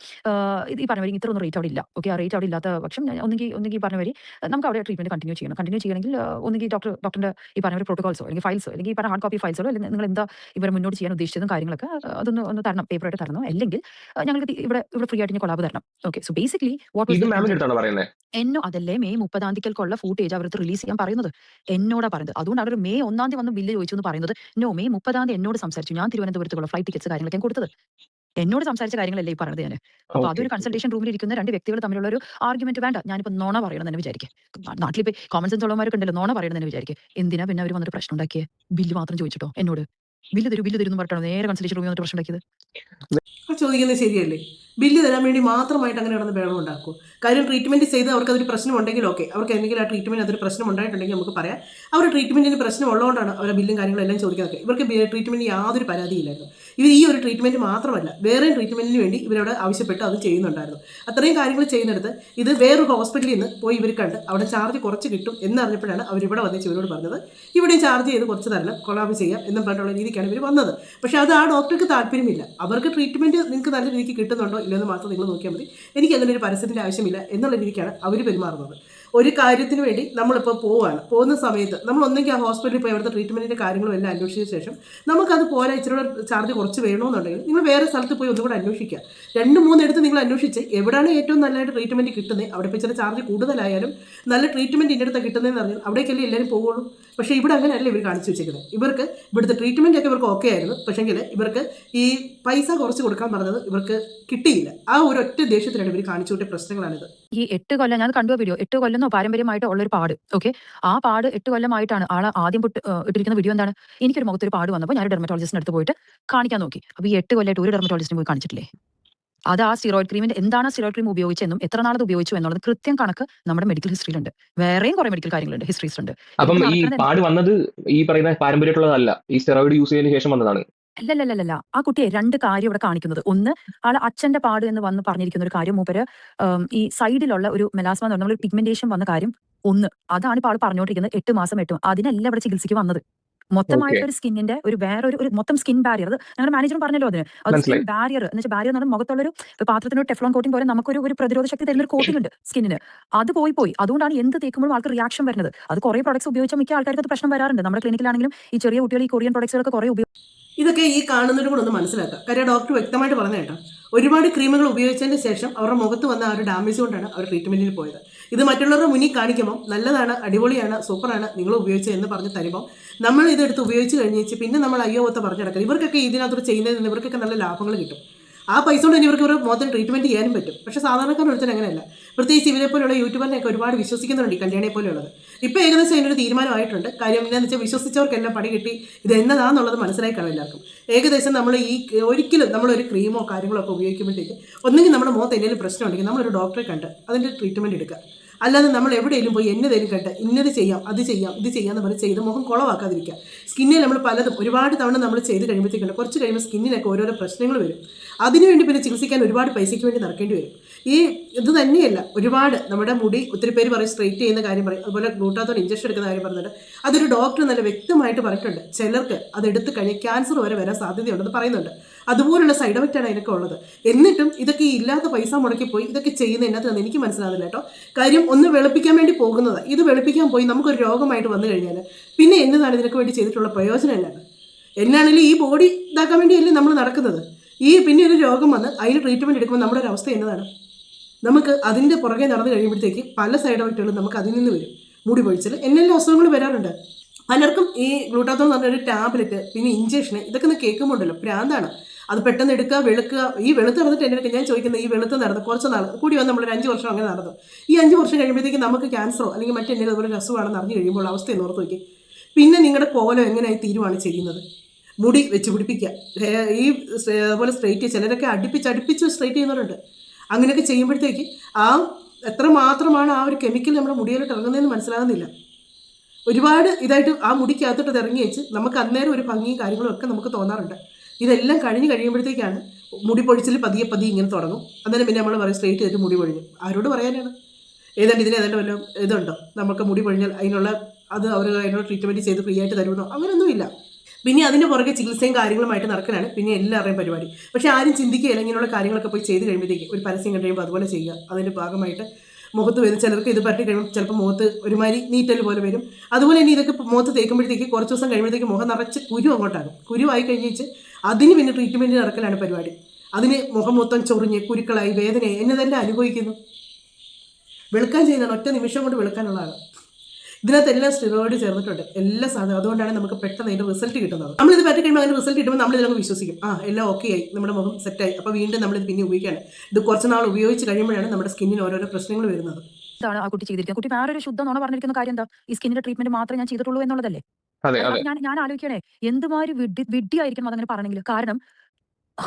ഈ പറഞ്ഞ വരി ഇത്രയൊന്നും റേറ്റ് അവിടെ ഇല്ല. ഓക്കെ, ആ റേറ്റ് അവിടെ ഇല്ലാത്ത പക്ഷം ഒന്നുകിൽ പറഞ്ഞ വരി നമുക്ക് അവിടെ ട്രീറ്റ്മെന്റ് കണ്ടിന്യൂ ചെയ്യണമെങ്കിൽ ഒന്നുകിൽ ഡോക്ടറിന്റെ ഈ പറഞ്ഞ ഒരു പ്രോട്ടോകോൾസോ അല്ലെങ്കിൽ ഫയൽസോ അല്ലെങ്കിൽ ഈ പറഞ്ഞ ഹാർഡ് കോപ്പി ഫയൽസോ അല്ലെങ്കിൽ നിങ്ങൾ എന്താ ഇവരെ മുന്നോട്ട് ചെയ്യാൻ ഉദ്ദേശിച്ചതും കാര്യങ്ങളൊക്കെ ഒന്ന് തരണം, പേപ്പറായിട്ട് തരണം. അല്ലെങ്കിൽ ഞങ്ങൾക്ക് ഇവിടെ ഫ്രീ ആയിട്ട് കൊളാബ് തരണം. ഓക്കെ, സോ ബേസിക്കലി എന്നോ അതല്ലേ മെയ് 30 ഫൂട്ടേജ് അവർക്ക് റിലീസ് ചെയ്യാൻ പറയുന്നത് എന്നോടാ പറയുന്നത്. അതുകൊണ്ട് അവർ മെയ് 1 വന്ന് ബില്ല് ചോദിച്ചു എന്ന് പറയുന്നത് നോ, മെയ് 30 എന്നോട് സംസാരിച്ചു. ഞാൻ തിരുവനന്തപുരത്തുള്ള ഫ്ലൈറ്റ് ടിക്കറ്റ്സ് കാര്യങ്ങളൊക്കെ ഞാൻ കൊടുത്തത്. എന്നോട് സംസാരിച്ച കാര്യങ്ങളല്ലേ ഈ പറയുന്നത് ഞാൻ. അപ്പോൾ അതൊരു കൺസൾട്ടേഷൻ റൂമിൽ ഇരിക്കുന്ന 2 വ്യക്തികൾ തമ്മിലുള്ള ഒരു ആർഗ്യുമെന്റ് വേണ്ട. ഞാനിപ്പോൾ നോണ പറയണം തന്നെ വിചാരിക്കുക. നാട്ടിലിപ്പോൾ കോമൺ സെൻസ് ഉള്ളവരൊക്കെ ഉണ്ടല്ലോ, നോണ പറയണം തന്നെ വിചാരിക്കുക. എന്തിനാ പിന്നെ അവർ വന്നിട്ട് പ്രശ്നം ഉണ്ടാക്കിയേ? ബില്ല് മാത്രം ചോദിച്ചിട്ടോ എന്നോട് ബില്ല് തരുന്നു പറഞ്ഞിട്ടാണോ നേരെ കൺസൾട്ടേഷൻ റൂമിൽ വന്നിട്ട് പ്രശ്നം ഉണ്ടാക്കിയത്? ആ ചോദിക്കുന്നത് ശരിയല്ലേ? ബില്ല് തരാൻ വേണ്ടി മാത്രമായിട്ട് അങ്ങനെ കിടന്ന് ബഹളം ഉണ്ടാക്കും. കാര്യം ട്രീറ്റ്മെൻറ്റ് ചെയ്ത് അവർക്ക് അതൊരു പ്രശ്നം ഉണ്ടെങ്കിൽ ഓക്കെ, അവർക്ക് എന്തെങ്കിലും ആ ട്രീറ്റ്മെൻറ്റ് അതൊരു പ്രശ്നം ഉണ്ടായിട്ടുണ്ടെങ്കിൽ നമുക്ക് പറയാം. അവർ ട്രീറ്റ്മെൻറ്റിന് പ്രശ്നം ഉള്ളതുകൊണ്ടാണ് അവരുടെ ബില്ലും കാര്യങ്ങളെല്ലാം ചോദിക്കുന്നത്. ഇവർക്ക് ട്രീറ്റ്മെൻറ്റ് യാതൊരു പരാതിയില്ലായിരുന്നു. ഇവർ ഈ ഒരു ട്രീറ്റ്മെൻറ്റ് മാത്രമല്ല വേറെയും ട്രീറ്റ്മെൻറ്റിന് വേണ്ടി ഇവരോട് ആവശ്യപ്പെട്ട് അത് ചെയ്യുന്നുണ്ടായിരുന്നു. അത്രയും കാര്യങ്ങൾ ചെയ്യുന്നിടത്ത് ഇത് വേറൊരു ഹോസ്പിറ്റലിൽ നിന്ന് പോയി ഇവർ കണ്ട് അവിടെ ചാർജ് കുറച്ച് കിട്ടും എന്നറിഞ്ഞപ്പോഴാണ് അവരിവിടെ വന്നിച്ച് ഇവരോട് പറഞ്ഞത് ഇവിടെയും ചാർജ് ചെയ്ത് കുറച്ച് തരണം, കൊളാബ് ചെയ്യാം എന്നും പറഞ്ഞിട്ടുള്ള രീതിക്കാണ് ഇവർ വന്നത്. പക്ഷേ അത് ആ ഡോക്ടർക്ക് താല്പര്യമില്ല. അവർക്ക് ട്രീറ്റ്മെൻറ്റ് നിങ്ങൾക്ക് നല്ല രീതിക്ക് കിട്ടുന്നുണ്ടോ ഇല്ലെന്ന് മാത്രം നിങ്ങൾ നോക്കിയാൽ മതി, എനിക്ക് അങ്ങനെ ഒരു പരസ്യത്തിൻ്റെ ആവശ്യമില്ല എന്നുള്ള രീതിക്കാണ് അവർ പെരുമാറുന്നത്. ഒരു കാര്യത്തിന് വേണ്ടി നമ്മളിപ്പോൾ പോകുന്ന സമയത്ത് നമ്മൾ ഒന്നെങ്കിൽ ആ ഹോസ്പിറ്റലിൽ പോയി അവിടുത്തെ ട്രീറ്റ്മെൻറ്റിൻ്റെ കാര്യങ്ങളും എല്ലാം അന്വേഷിച്ച ശേഷം നമുക്കത് പോലെ ഇച്ചിരി ചാർജ് കുറച്ച് വേണമെന്നുണ്ടെങ്കിൽ നിങ്ങൾ വേറെ സ്ഥലത്ത് പോയി ഒന്നുകൂടെ അന്വേഷിക്കുക. 2-3 എടുത്ത് നിങ്ങൾ അന്വേഷിച്ച് എവിടെയാണ് ഏറ്റവും നല്ലതായിട്ട് ട്രീറ്റ്മെൻറ്റ് കിട്ടുന്നത്, അവിടെ ഇപ്പോൾ ഇച്ചിരി ചാർജ് കൂടുതലായാലും നല്ല ട്രീറ്റ്മെൻറ്റ് ഇതിൻ്റെ അടുത്ത് കിട്ടുന്നതെന്ന് പറഞ്ഞാൽ അവിടേക്കല്ലേ എല്ലാവരും പോകുള്ളൂ. പക്ഷേ ഇവിടെ അങ്ങനെയല്ല ഇവർ കാണിച്ചു വെച്ചിരിക്കുന്നത്. ഇവർക്ക് ഇവിടുത്തെ ട്രീറ്റ്മെൻറ്റ് ഒക്കെ ഇവർക്ക് ഓക്കെ ആയിരുന്നു, പക്ഷേങ്കിൽ ഇവർക്ക് ഈ പൈസ കുറച്ച് കൊടുക്കാൻ പറഞ്ഞത് ഇവർക്ക് കിട്ടിയില്ല. ആ ഒരു ഒറ്റ ദേഷ്യത്തിലാണ് ഇവർ കാണിച്ചു കൂട്ടിയ പ്രശ്നങ്ങളാണിത്. ഈ 8 കൊല്ലം ഞാൻ കണ്ടു വീഡിയോ, 8 കൊല്ലം പാരമ്പര്യമായിട്ട് ഉള്ളൊരു പാട്. ഓക്കെ, ആ പാട് 8 കൊല്ലമായിട്ടാണ് ആളെ ആദ്യം ഇട്ടിരിക്കുന്ന വീഡിയോ എന്താണ്, എനിക്കൊരു മുഖത്തൊരു പാട് വന്നപ്പോൾ ഞാൻ ഡെർമറ്റോളജിസ്റ്റിന് അടുത്ത് പോയിട്ട് കാണിക്കാൻ നോക്കി. അപ്പോൾ ഈ 8 കൊല്ലമായിട്ട് ഒരു ഡെർമറ്റോളജിസ്റ്റിന് പോയി കാണിച്ചിട്ടില്ലേ? അത് ആ സ്റ്റിറോയിഡ് ക്രീമിന്റെ എന്താണ് സ്റ്റിറോയിഡ് ക്രീം ഉപയോഗിച്ചെന്നും എത്ര നാളത് ഉപയോഗിച്ചു എന്നുള്ളത് കൃത്യം കണക്ക് നമ്മുടെ മെഡിക്കൽ ഹിസ്റ്ററിയിലുണ്ട്. വേറെയും കുറെ മെഡിക്കൽ കാര്യങ്ങളുണ്ട്, ഹിസ്റ്ററീസ് ഉണ്ട്. അപ്പം ഈ പാട് വന്നത് ഈ പറയുന്ന പാരമ്പര്യമുള്ളതല്ല, ഈ സ്റ്റിറോയിഡ് യൂസ് ചെയ്തതിനു ശേഷം വന്നതാണ്. അല്ലല്ലല്ല, ആ കുട്ടിയെ 2 കാര്യം ഇവിടെ കാണിക്കുന്നത്. ഒന്ന്, ആളെ അച്ഛന്റെ പാട് എന്ന് വന്ന് പറഞ്ഞിരിക്കുന്ന ഒരു കാര്യം, മൂപ്പര് ഈ സൈഡിലുള്ള ഒരു മെലാസ്മ എന്ന് പറഞ്ഞ പിഗ്മെന്റേഷൻ വന്ന കാര്യം ഒന്ന്, അതാണ് ഇപ്പോൾ ആൾ പറഞ്ഞുകൊണ്ടിരിക്കുന്നത്. 8 മാസം അതിനല്ല ഇവിടെ ചികിത്സയ്ക്ക് വന്നത്. മൊത്തമായിട്ട് ഒരു സ്കിന്നിന്റെ ഒരു വേറെ ഒരു മൊത്തം സ്കിൻ ബാരിയർ, അത് ഞങ്ങളുടെ മാനേജറും പറഞ്ഞല്ലോ അതിന്. അത് സ്കിൻ ബാരിയർ എന്ന് വെച്ചാൽ, ബാരിയർ എന്ന് പറഞ്ഞാൽ മുഖത്തുള്ളൊരു പാത്രത്തിന് ടെഫ്ലോൺ കോട്ടിംഗ് പോലെ നമുക്കൊരു പ്രതിരോധ ശക്തി തരുന്ന ഒരു കോട്ടിംഗ് ഉണ്ട് സ്കിന്നിന്. അത് പോയി അതുകൊണ്ടാണ് എന്ത് തേക്കുമ്പോഴും ആൾക്ക് റിയാക്ഷൻ വരുന്നത്. അത് കുറേ പ്രൊഡക്ട്സ് ഉപയോഗിച്ച മിക്ക ആൾക്കാർക്ക് അത് പ്രശ്നം വരാറുണ്ട്. നമ്മുടെ ക്ലിനിക്കിലാണെങ്കിലും ഈ ചെറിയ കുട്ടികൾ ഈ കൊറിയൻ പ്രൊഡക്ട്സുകളൊക്കെ കുറേ ഇതൊക്കെ ഈ കാണുന്നതിന് കൂടെ ഒന്ന് മനസ്സിലാക്കുക. കാര്യം ഡോക്ടർ വ്യക്തമായിട്ട് പറഞ്ഞ കേട്ടോ, ഒരുപാട് ക്രീമുകൾ ഉപയോഗിച്ചതിന് ശേഷം അവരുടെ മുഖത്ത് വന്ന ആ ഒരു ഡാമേജ് കൊണ്ടാണ് അവർ ട്രീറ്റ്മെൻറ്റിന് പോയത്. ഇത് മറ്റുള്ളവരുടെ മുന്നിൽ കാണിക്കുമ്പോൾ നല്ലതാണ്, അടിപൊളിയാണ്, സൂപ്പറാണ്, നിങ്ങൾ ഉപയോഗിച്ചത് എന്ന് പറഞ്ഞ് തരുമ്പോൾ നമ്മൾ ഇതെടുത്ത് ഉപയോഗിച്ച് കഴിഞ്ഞേച്ച് പിന്നെ നമ്മൾ അയ്യോ ഒത്ത പറഞ്ഞു കിടക്കുക. ഇവർക്കൊക്കെ ഇതിനകത്തോട് ചെയ്യുന്നതിൽ നിന്ന് ഇവർക്കൊക്കെ നല്ല ലാഭങ്ങൾ കിട്ടും. ആ പൈസ കൊണ്ട് തന്നെ ഇവർക്ക് ഇവരുടെ മുഖത്തിന് ട്രീറ്റ്മെൻറ്റ് ചെയ്യാനും പറ്റും. പക്ഷേ സാധാരണക്കാരുടെ അടുത്തിന് അങ്ങനെയല്ല. പ്രത്യേകിച്ച് ഇവരെ പോലെയുള്ള യൂട്യൂബറിനെയൊക്കെ ഒരുപാട് വിശ്വസിക്കുന്നുണ്ട് ഈ കല്യാണിയെ പോലെയുള്ളത്. ഇപ്പോൾ ഏകദേശം അതിനൊരു തീരുമാനമായിട്ടുണ്ട്. കാര്യം എന്താണെന്ന് വെച്ചാൽ വിശ്വസിച്ചവർക്കെല്ലാം പണി കിട്ടി. ഇത് എന്നതാണെന്നുള്ളത് മനസ്സിലായി കാണും എല്ലാവർക്കും. ഏകദേശം നമ്മൾ ഈ ഒരിക്കലും നമ്മളൊരു ക്രീമോ കാര്യങ്ങളോ ഒക്കെ ഉപയോഗിക്കുമ്പോഴത്തേക്ക് ഒന്നെങ്കിൽ നമ്മുടെ മുഖത്ത് എന്തെങ്കിലും പ്രശ്നം ഉണ്ടെങ്കിൽ നമ്മളൊരു ഡോക്ടറെ കണ്ട് അതിൻ്റെ ട്രീറ്റ്മെൻറ്റ് എടുക്കുക. അല്ലാതെ നമ്മൾ എവിടെയെങ്കിലും പോയി എന്നതേലും കണ്ട് ഇന്നത് ചെയ്യാം അത് ചെയ്യാം ഇത് ചെയ്യാമെന്ന് പറഞ്ഞ് ചെയ്ത് മുഖം കുളവാക്കാതിരിക്കുക. സ്കിന്നിൽ നമ്മൾ പലതും ഒരുപാട് തവണ നമ്മൾ ചെയ്ത് കഴിയുമ്പോഴത്തേക്കുണ്ട് കുറച്ച് കഴിയുമ്പോൾ സ്കിന്നിനൊക്കെ ഓരോരോ പ്രശ്നങ്ങൾ വരും. അതിനുവേണ്ടി പിന്നെ ചികിത്സിക്കാൻ ഒരുപാട് പൈസയ്ക്ക് വേണ്ടി നടക്കേണ്ടി വരും. ഈ ഇത് തന്നെയല്ല, ഒരുപാട് നമ്മുടെ മുടി ഒത്തിരി പേര് പറയും സ്ട്രെയിറ്റ് ചെയ്യുന്ന കാര്യം പറയും, അതുപോലെ ഗ്ലൂട്ടാത്തോൺ ഇഞ്ചക്ഷൻ എടുക്കുന്ന കാര്യം പറഞ്ഞിട്ട് അതൊരു ഡോക്ടർ നല്ല വ്യക്തമായിട്ട് പറഞ്ഞിട്ടുണ്ട്. ചിലർക്ക് അത് എടുത്ത് കഴിഞ്ഞ് ക്യാൻസർ വരെ വരാൻ സാധ്യതയുണ്ടെന്ന് പറയുന്നുണ്ട്. അതുപോലുള്ള സൈഡ് എഫക്റ്റാണ് അതിനൊക്കെ ഉള്ളത്. എന്നിട്ടും ഇതൊക്കെ ഈ ഇല്ലാത്ത പൈസ മുടക്കി പോയി ഇതൊക്കെ ചെയ്യുന്ന എന്നതെന്ന് എനിക്ക് മനസ്സിലാകുന്നില്ല കേട്ടോ. കാര്യം ഒന്ന് വെളുപ്പിക്കാൻ വേണ്ടി പോകുന്നത്, ഇത് വെളുപ്പിക്കാൻ പോയി നമുക്കൊരു രോഗമായിട്ട് വന്നു കഴിഞ്ഞാൽ പിന്നെ എന്നതാണ് ഇതിനൊക്കെ വേണ്ടി ചെയ്തിട്ടുള്ള പ്രയോജനം എന്നാണെങ്കിലും ഈ ബോഡി ഇതാക്കാൻ വേണ്ടിയല്ലേ നമ്മൾ നടക്കുന്നത്. ഈ പിന്നെ ഒരു രോഗം വന്ന് അതിന് ട്രീറ്റ്മെൻറ്റ് എടുക്കുമ്പോൾ നമ്മുടെ ഒരു അവസ്ഥ എന്നതാണ്? നമുക്ക് അതിൻ്റെ പുറകെ നടന്നു കഴിയുമ്പോഴത്തേക്ക് പല സൈഡ് എഫക്റ്റുകളും നമുക്ക് അതിൽ നിന്ന് വരും. മുടി പൊഴിച്ചൽ എന്നെല്ലാം അസുഖങ്ങൾ വരാറുണ്ട്. പലർക്കും ഈ ഗ്ലൂട്ടാത്തോൺ എന്ന് പറഞ്ഞൊരു ടാബ്ലറ്റ് പിന്നെ ഇഞ്ചക്ഷന് ഇതൊക്കെ ഒന്ന് കേൾക്കുമ്പോണ്ടല്ലോ ഭ്രാന്താണ്. അത് പെട്ടെന്ന് എടുക്കുക, വെളുക്കുക. ഈ വെളുത്ത് നടന്നിട്ട് എൻ്റെ അടുത്ത് ഞാൻ ചോദിക്കുന്നത്, ഈ വെളുത്ത് നടന്ന് കുറച്ച് നാൾ കൂടി വന്ന് നമ്മളൊരു 5 വർഷം അങ്ങനെ നടന്നു. ഈ 5 വർഷം കഴിയുമ്പോഴത്തേക്ക് നമുക്ക് ക്യാൻസറോ അല്ലെങ്കിൽ മറ്റെന്തെങ്കിലും അതുപോലെ അസുഖമാണെന്ന് അറിഞ്ഞു കഴിയുമ്പോൾ അവസ്ഥ എന്ന് ഓർത്ത് നോക്കി. പിന്നെ നിങ്ങളുടെ കോലം എങ്ങനെയായി തീരുവാണ് ചെയ്യുന്നത്? മുടി വെച്ച് പിടിപ്പിക്കുക, ഈ അതുപോലെ സ്ട്രെയിറ്റ് ചിലരൊക്കെ അടുപ്പിച്ച് സ്ട്രെയിറ്റ് ചെയ്യുന്നവരുണ്ട്. അങ്ങനെയൊക്കെ ചെയ്യുമ്പോഴത്തേക്ക് എത്രമാത്രമാണ് ആ ഒരു കെമിക്കൽ നമ്മുടെ മുടിയിലോട്ട് ഇറങ്ങുന്നതെന്ന് മനസ്സിലാകുന്നില്ല. ഒരുപാട് ഇതായിട്ട് ആ മുടിക്കകത്തോട്ട് ഇറങ്ങി വെച്ച് നമുക്ക് അന്നേരം ഒരു ഭംഗിയും കാര്യങ്ങളും ഒക്കെ നമുക്ക് തോന്നാറുണ്ട്. ഇതെല്ലാം കഴിയുമ്പോഴത്തേക്കാണ് മുടി പൊഴിച്ചിൽ പതിയെ ഇങ്ങനെ തുടങ്ങും. അന്നേരം പിന്നെ നമ്മൾ പറയും സ്ട്രെയിറ്റ് ചെയ്തിട്ട് മുടി പൊഴിഞ്ഞു. ആരോട് പറയാനാണ്? ഏതാണ്ട് വല്ല ഇതുണ്ടോ നമുക്ക് മുടി പൊഴിഞ്ഞാൽ അതിനുള്ള ട്രീറ്റ്മെൻറ്റ് ചെയ്ത് ഫ്രീ ആയിട്ട് തരുമെന്നോ? അങ്ങനെയൊന്നുമില്ല. പിന്നെ അതിൻ്റെ പുറകെ ചികിത്സയും കാര്യങ്ങളുമായിട്ട് നടക്കാനാണ് പിന്നെ എല്ലാവരുടെയും പരിപാടി. പക്ഷേ ആരും ചിന്തിക്കുകയില്ല ഇങ്ങനെയുള്ള കാര്യങ്ങളൊക്കെ പോയി ചെയ്ത് കഴിയുമ്പോഴത്തേക്ക് ഒരു പരസ്യം കണ്ടു കഴിയുമ്പോൾ അതുപോലെ ചെയ്യുക. അതിൻ്റെ ഭാഗമായിട്ട് മുഖത്ത് വരും. ചിലർക്ക് ഇത് പറ്റി കഴിയുമ്പോൾ ചിലപ്പോൾ മുഖത്ത് ഒരുമാതിരി നീറ്റൽ പോലെ വരും. അതുപോലെ തന്നെ ഇതൊക്കെ മുഖത്ത് തേക്കുമ്പോഴത്തേക്ക് കുറച്ച് ദിവസം കഴിയുമ്പോഴത്തേക്ക് മുഖം നിറച്ച് കുരു അങ്ങോട്ടാകും. കുരുവായി കഴിഞ്ഞിട്ട് അതിന് പിന്നെ ട്രീറ്റ്മെൻറ്റ് നടക്കലാണ് പരിപാടി. അതിന് മുഖം മൊത്തം ചൊറിഞ്ഞ് കുരുക്കളായി വേദനയായി എന്നതെല്ലാം അനുഭവിക്കുന്നു. വെളുക്കാൻ ചെയ്യുന്നതാണ്, ഒറ്റ നിമിഷം കൊണ്ട് വെളുക്കാനുള്ളതാണ്. ഇതിനകത്തെല്ലാം സ്റ്റിറോയിഡ് ചേർന്നിട്ടുണ്ട്, എല്ലാ സാധനം. അതുകൊണ്ടാണ് നമുക്ക് പെട്ടെന്ന് അതിൻ്റെ റിസൾട്ട് കിട്ടുന്നത്. നമ്മളിത് പറ്റി കഴിയുമ്പോൾ അതിൻ്റെ റിസൾട്ട് കിട്ടുമ്പോൾ നമ്മളിതിലങ്ങ് വിശ്വസിക്കും, എല്ലാം ഓക്കെ ആയി, നമ്മുടെ മുഖം സെറ്റായി, അപ്പോൾ വീണ്ടും നമ്മളിത് പിന്നെ ഉപയോഗിക്കുകയാണ്. ഇത് കുറച്ച് നാൾ ഉപയോഗിച്ച് കഴിയുമ്പോഴാണ് നമ്മുടെ സ്കിന്നിന് ഓരോരോ പ്രശ്നങ്ങൾ വരുന്നത്. ഇതാണ് ആ കുട്ടി ചെയ്തിരിക്കുന്നത്. കുട്ടി വേറൊരു ശുദ്ധ നുണ പറഞ്ഞിരിക്കുന്ന കാര്യം എന്താ? ഈ സ്കിന്നിന്റെ ട്രീറ്റ്മെന്റ് മാത്രമേ ഞാൻ ചെയ്തിട്ടുള്ളൂ എന്നുള്ളതല്ലേ? ഞാൻ ആലോചിക്കണേ, എന്തുമാതിരി വിഡ്ഢിയായിരിക്കും അതങ്ങനെ പറയണമെങ്കിൽ. കാരണം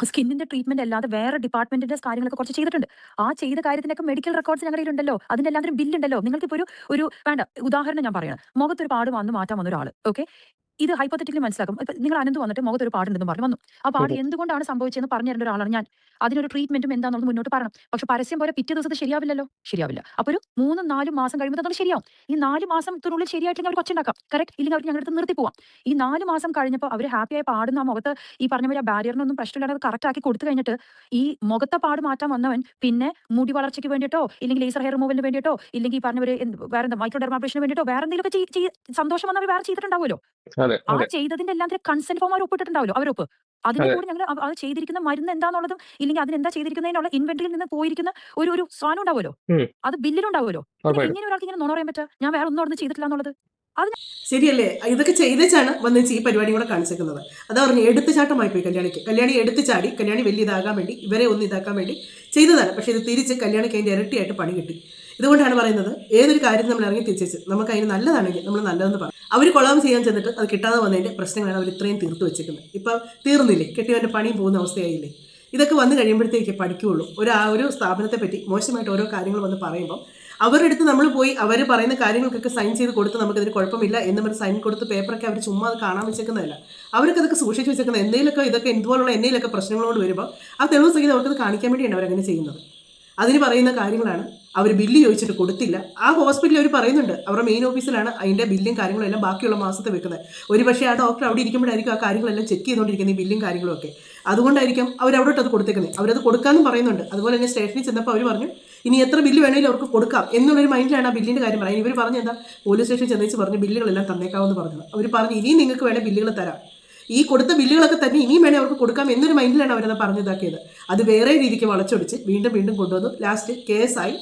സ്കിന്നിന്റെ ട്രീറ്റ്മെന്റ് അല്ലാതെ വേറെ ഡിപ്പാർട്ട്മെന്റിന്റെ കാര്യങ്ങളൊക്കെ കുറച്ച് ചെയ്തിട്ടുണ്ട്. ആ ചെയ്ത കാര്യത്തിനൊക്കെ മെഡിക്കൽ റെക്കോർഡ്സ് ഞങ്ങളുടെ ഉണ്ടല്ലോ, അതിന്റെ എല്ലാത്തിനും ബില്ലുണ്ടല്ലോ. നിങ്ങൾക്ക് ഇപ്പോൾ ഒരു വേണ്ട ഉദാഹരണം ഞാൻ പറയണം. മുഖത്തൊരു പാട് മാറ്റാൻ വന്ന ഒരാൾ, ഓക്കെ, ഇത് ഹൈപ്പോത്തറ്റിക്കലി മനസ്സിലാക്കും. ഇപ്പൊ നിങ്ങൾ അനന്ത് വന്നിട്ട് മുഖത്തൊരു പാടുണ്ടെന്ന് പറഞ്ഞു വന്നു. ആ പാട് എന്തുകൊണ്ടാണ് സംഭവിച്ചതെന്ന് പറഞ്ഞു തരേണ്ട ഒരാളാണ് ഞാൻ. അതിനൊരു ട്രീറ്റ്മെന്റും എന്താണെന്നുള്ളത് മുന്നോട്ട് പറയണം. പക്ഷെ പരസ്യം പോലെ പിറ്റേ ദിവസത്തെ ശരിയാവില്ല. അപ്പൊ ഒരു 3-4 മാസം കഴിയുമ്പോൾ അത് ശരിയാവും. ഈ 4 മാസത്തിനുള്ളിൽ ശരിയായിട്ടെങ്കിൽ അവർ കൊച്ചുണ്ടാക്കാം, കറക്റ്റ്, ഇല്ലെങ്കിൽ അവർ ഞങ്ങളുടെ നിർത്തി പോവാം. ഈ 4 മാസം കഴിഞ്ഞപ്പോൾ അവർ ഹാപ്പിയായി പാടുന്ന ആ മുഖത്ത് ഈ പറഞ്ഞ പോലെ ബാരിയറിനൊന്നും പ്രശ്നമില്ലാതെ കറക്റ്റ് ആക്കി കൊടുത്തു കഴിഞ്ഞിട്ട് ഈ മുഖത്തെ പാട് മാറ്റാൻ വന്നവൻ പിന്നെ മുടി വളർച്ചയ്ക്ക് വേണ്ടിയിട്ടോ ഇല്ലെങ്കിൽ ലേസർ ഹെയർ റിമൂവലിന് വേണ്ടിയിട്ടോ ഇല്ലെങ്കിൽ ഈ പറഞ്ഞവര് വേറെ മൈക്രോഡെർമാബ്രേഷന് വേണ്ടിയിട്ടോ വേറെ എന്തെങ്കിലുമൊക്കെ സന്തോഷം വന്നവർ വേറെ ചെയ്തിട്ടുണ്ടാവുമല്ലോ. ആ ചെയ്തതിന്റെ എല്ലാം കൺസെന്റ് ഫോം അവർ ഒപ്പിട്ടിട്ടുണ്ടാവല്ലോ, അവരൊപ്പ്. അതിന്റെ കൂടെ ഞങ്ങൾ അത് ചെയ്തിരിക്കുന്ന മരുന്ന് എന്താണെന്നുള്ളതും ഇല്ലെങ്കിൽ അതിനെന്താ ചെയ്തിരിക്കുന്നതിനുള്ള ഇൻവെന്ററിയിൽ നിന്ന് പോയിരിക്കുന്ന ഒരു സാധനം ഉണ്ടാവുമല്ലോ, അത് ബില്ലിലുണ്ടാവുമല്ലോ. ഇങ്ങനെ ഒരാൾക്ക് ഇങ്ങനെ നുണ പറയാൻ പറ്റുക, ഞാൻ വേറെ ഒന്നും അവിടെ ചെയ്തിട്ടില്ല എന്നുള്ളത്? ശരിയല്ലേ? ഇതൊക്കെ ചെയ്തേച്ചാണ് വന്ന് ഈ പരിപാടി കൂടെ കാണിച്ചേക്കുന്നത്. അതാ പറഞ്ഞു എടുത്തുചാട്ടമായി പോയി കല്യാണി എടുത്തു ചാടി. കല്യാണി വലിയ ഇതാകാൻ വേണ്ടി, ഇവരെ ഒന്ന് ഇതാക്കാൻ വേണ്ടി ചെയ്തതാണ്. പക്ഷെ ഇത് തിരിച്ച് കല്യാണിക്ക് അതിൻ്റെ ഇരട്ടിയായിട്ട് പണി കിട്ടി. ഇതുകൊണ്ടാണ് പറയുന്നത്, ഏതൊരു കാര്യം നമ്മൾ ഇറങ്ങി തിരിച്ചു നമുക്ക് അതിന് നല്ലതാണെങ്കിൽ നമ്മൾ നല്ലതെന്ന് പറയും. അവർ കൊളാബ് ചെയ്യാൻ ചെന്നിട്ട് അത് കിട്ടാതെ വന്നതിൻ്റെ പ്രശ്നങ്ങളാണ് അവർ ഇത്രയും തീർത്തു വെച്ചേക്കുന്നത്. ഇപ്പം തീർന്നില്ലേ, കെട്ടിയവൻ്റെ പണിയും പോകുന്ന അവസ്ഥയായില്ലേ? ഇതൊക്കെ വന്നു കഴിയുമ്പോഴത്തേക്ക് പഠിക്കുകയുള്ളൂ. ഒരു സ്ഥാപനത്തെ പറ്റി മോശമായിട്ട് ഓരോ കാര്യങ്ങൾ വന്ന് പറയുമ്പോൾ അവരുടെ അടുത്ത് നമ്മൾ പോയി അവർ പറയുന്ന കാര്യങ്ങൾക്കൊക്കെ സൈൻ ചെയ്ത് കൊടുത്ത് നമുക്കതിന് കുഴപ്പമില്ല എന്ന് പറഞ്ഞ് സൈൻ കൊടുത്ത് പേപ്പറൊക്കെ അവർ ചുമ്മാ അത് കാണാൻ വെച്ചേക്കുന്നതല്ല. അവർക്ക് അതൊക്കെ സൂക്ഷിച്ച് വെച്ചേക്കുന്നത്. എന്തെങ്കിലുമൊക്കെ ഇതൊക്കെ ഇതുപോലുള്ള എന്തെങ്കിലുമൊക്കെ പ്രശ്നങ്ങളോട് വരുമ്പോൾ ആ തെളിവ് സഹിതം അവർക്കത് കാണിക്കാൻ വേണ്ടിയാണ് അവരങ്ങനെ ചെയ്യുന്നത്. അതിന് പറയുന്ന കാര്യങ്ങളാണ്. അവർ ബില്ല് ചോദിച്ചിട്ട് കൊടുത്തില്ല. ആ ഹോസ്പിറ്റലിൽ അവർ പറയുന്നുണ്ട്, അവരുടെ മെയിൻ ഓഫീസിലാണ് അതിൻ്റെ ബില്ലും കാര്യങ്ങളും എല്ലാം ബാക്കിയുള്ള മാസത്തെ വെക്കുന്നത്. ഒരു പക്ഷേ ആ ഡോക്ടർ അവിടെ ഇരിക്കുമ്പോഴായിരിക്കും ആ കാര്യങ്ങളെല്ലാം ചെക്ക് ചെയ്തുകൊണ്ടിരിക്കുന്നത്, ഈ ബില്ലും കാര്യങ്ങളും ഒക്കെ. അതുകൊണ്ടായിരിക്കും അവരവിടോട്ട് അത് കൊടുത്തേക്കുന്നത്. അവരത് കൊടുക്കാമെന്നും പറയുന്നുണ്ട്. അതുപോലെ തന്നെ സ്റ്റേഷനിൽ ചെന്നപ്പോൾ അവർ പറഞ്ഞു ഇനി എത്ര ബില്ല് വേണമെങ്കിലും അവർക്ക് കൊടുക്കാം എന്നുള്ളൊരു മൈൻഡിലാണ് ആ ബില്ലിൻ്റെ കാര്യം പറയുന്നത്. ഇവർ പറഞ്ഞു എന്താ, പോലീസ് സ്റ്റേഷനിൽ ചെന്നേച്ച് പറഞ്ഞു ബില്ലുകളെല്ലാം തന്നേക്കാമെന്ന് പറഞ്ഞത്. അവർ പറഞ്ഞു ഇനിയും നിങ്ങൾക്ക് വേണേൽ ബില്ലുകൾ തരാം, ഈ കൊടുത്ത ബില്ലുകളൊക്കെ തന്നെ ഇനിയും വേണേൽ അവർക്ക് കൊടുക്കാം എന്നൊരു മൈൻഡിലാണ് അവരത് പറഞ്ഞതാക്കിയത്. അത് വേറെ രീതിക്ക് വളച്ചൊടിച്ച് വീണ്ടും കൊണ്ടുവന്നു. ലാസ്റ്റ് കേസായി,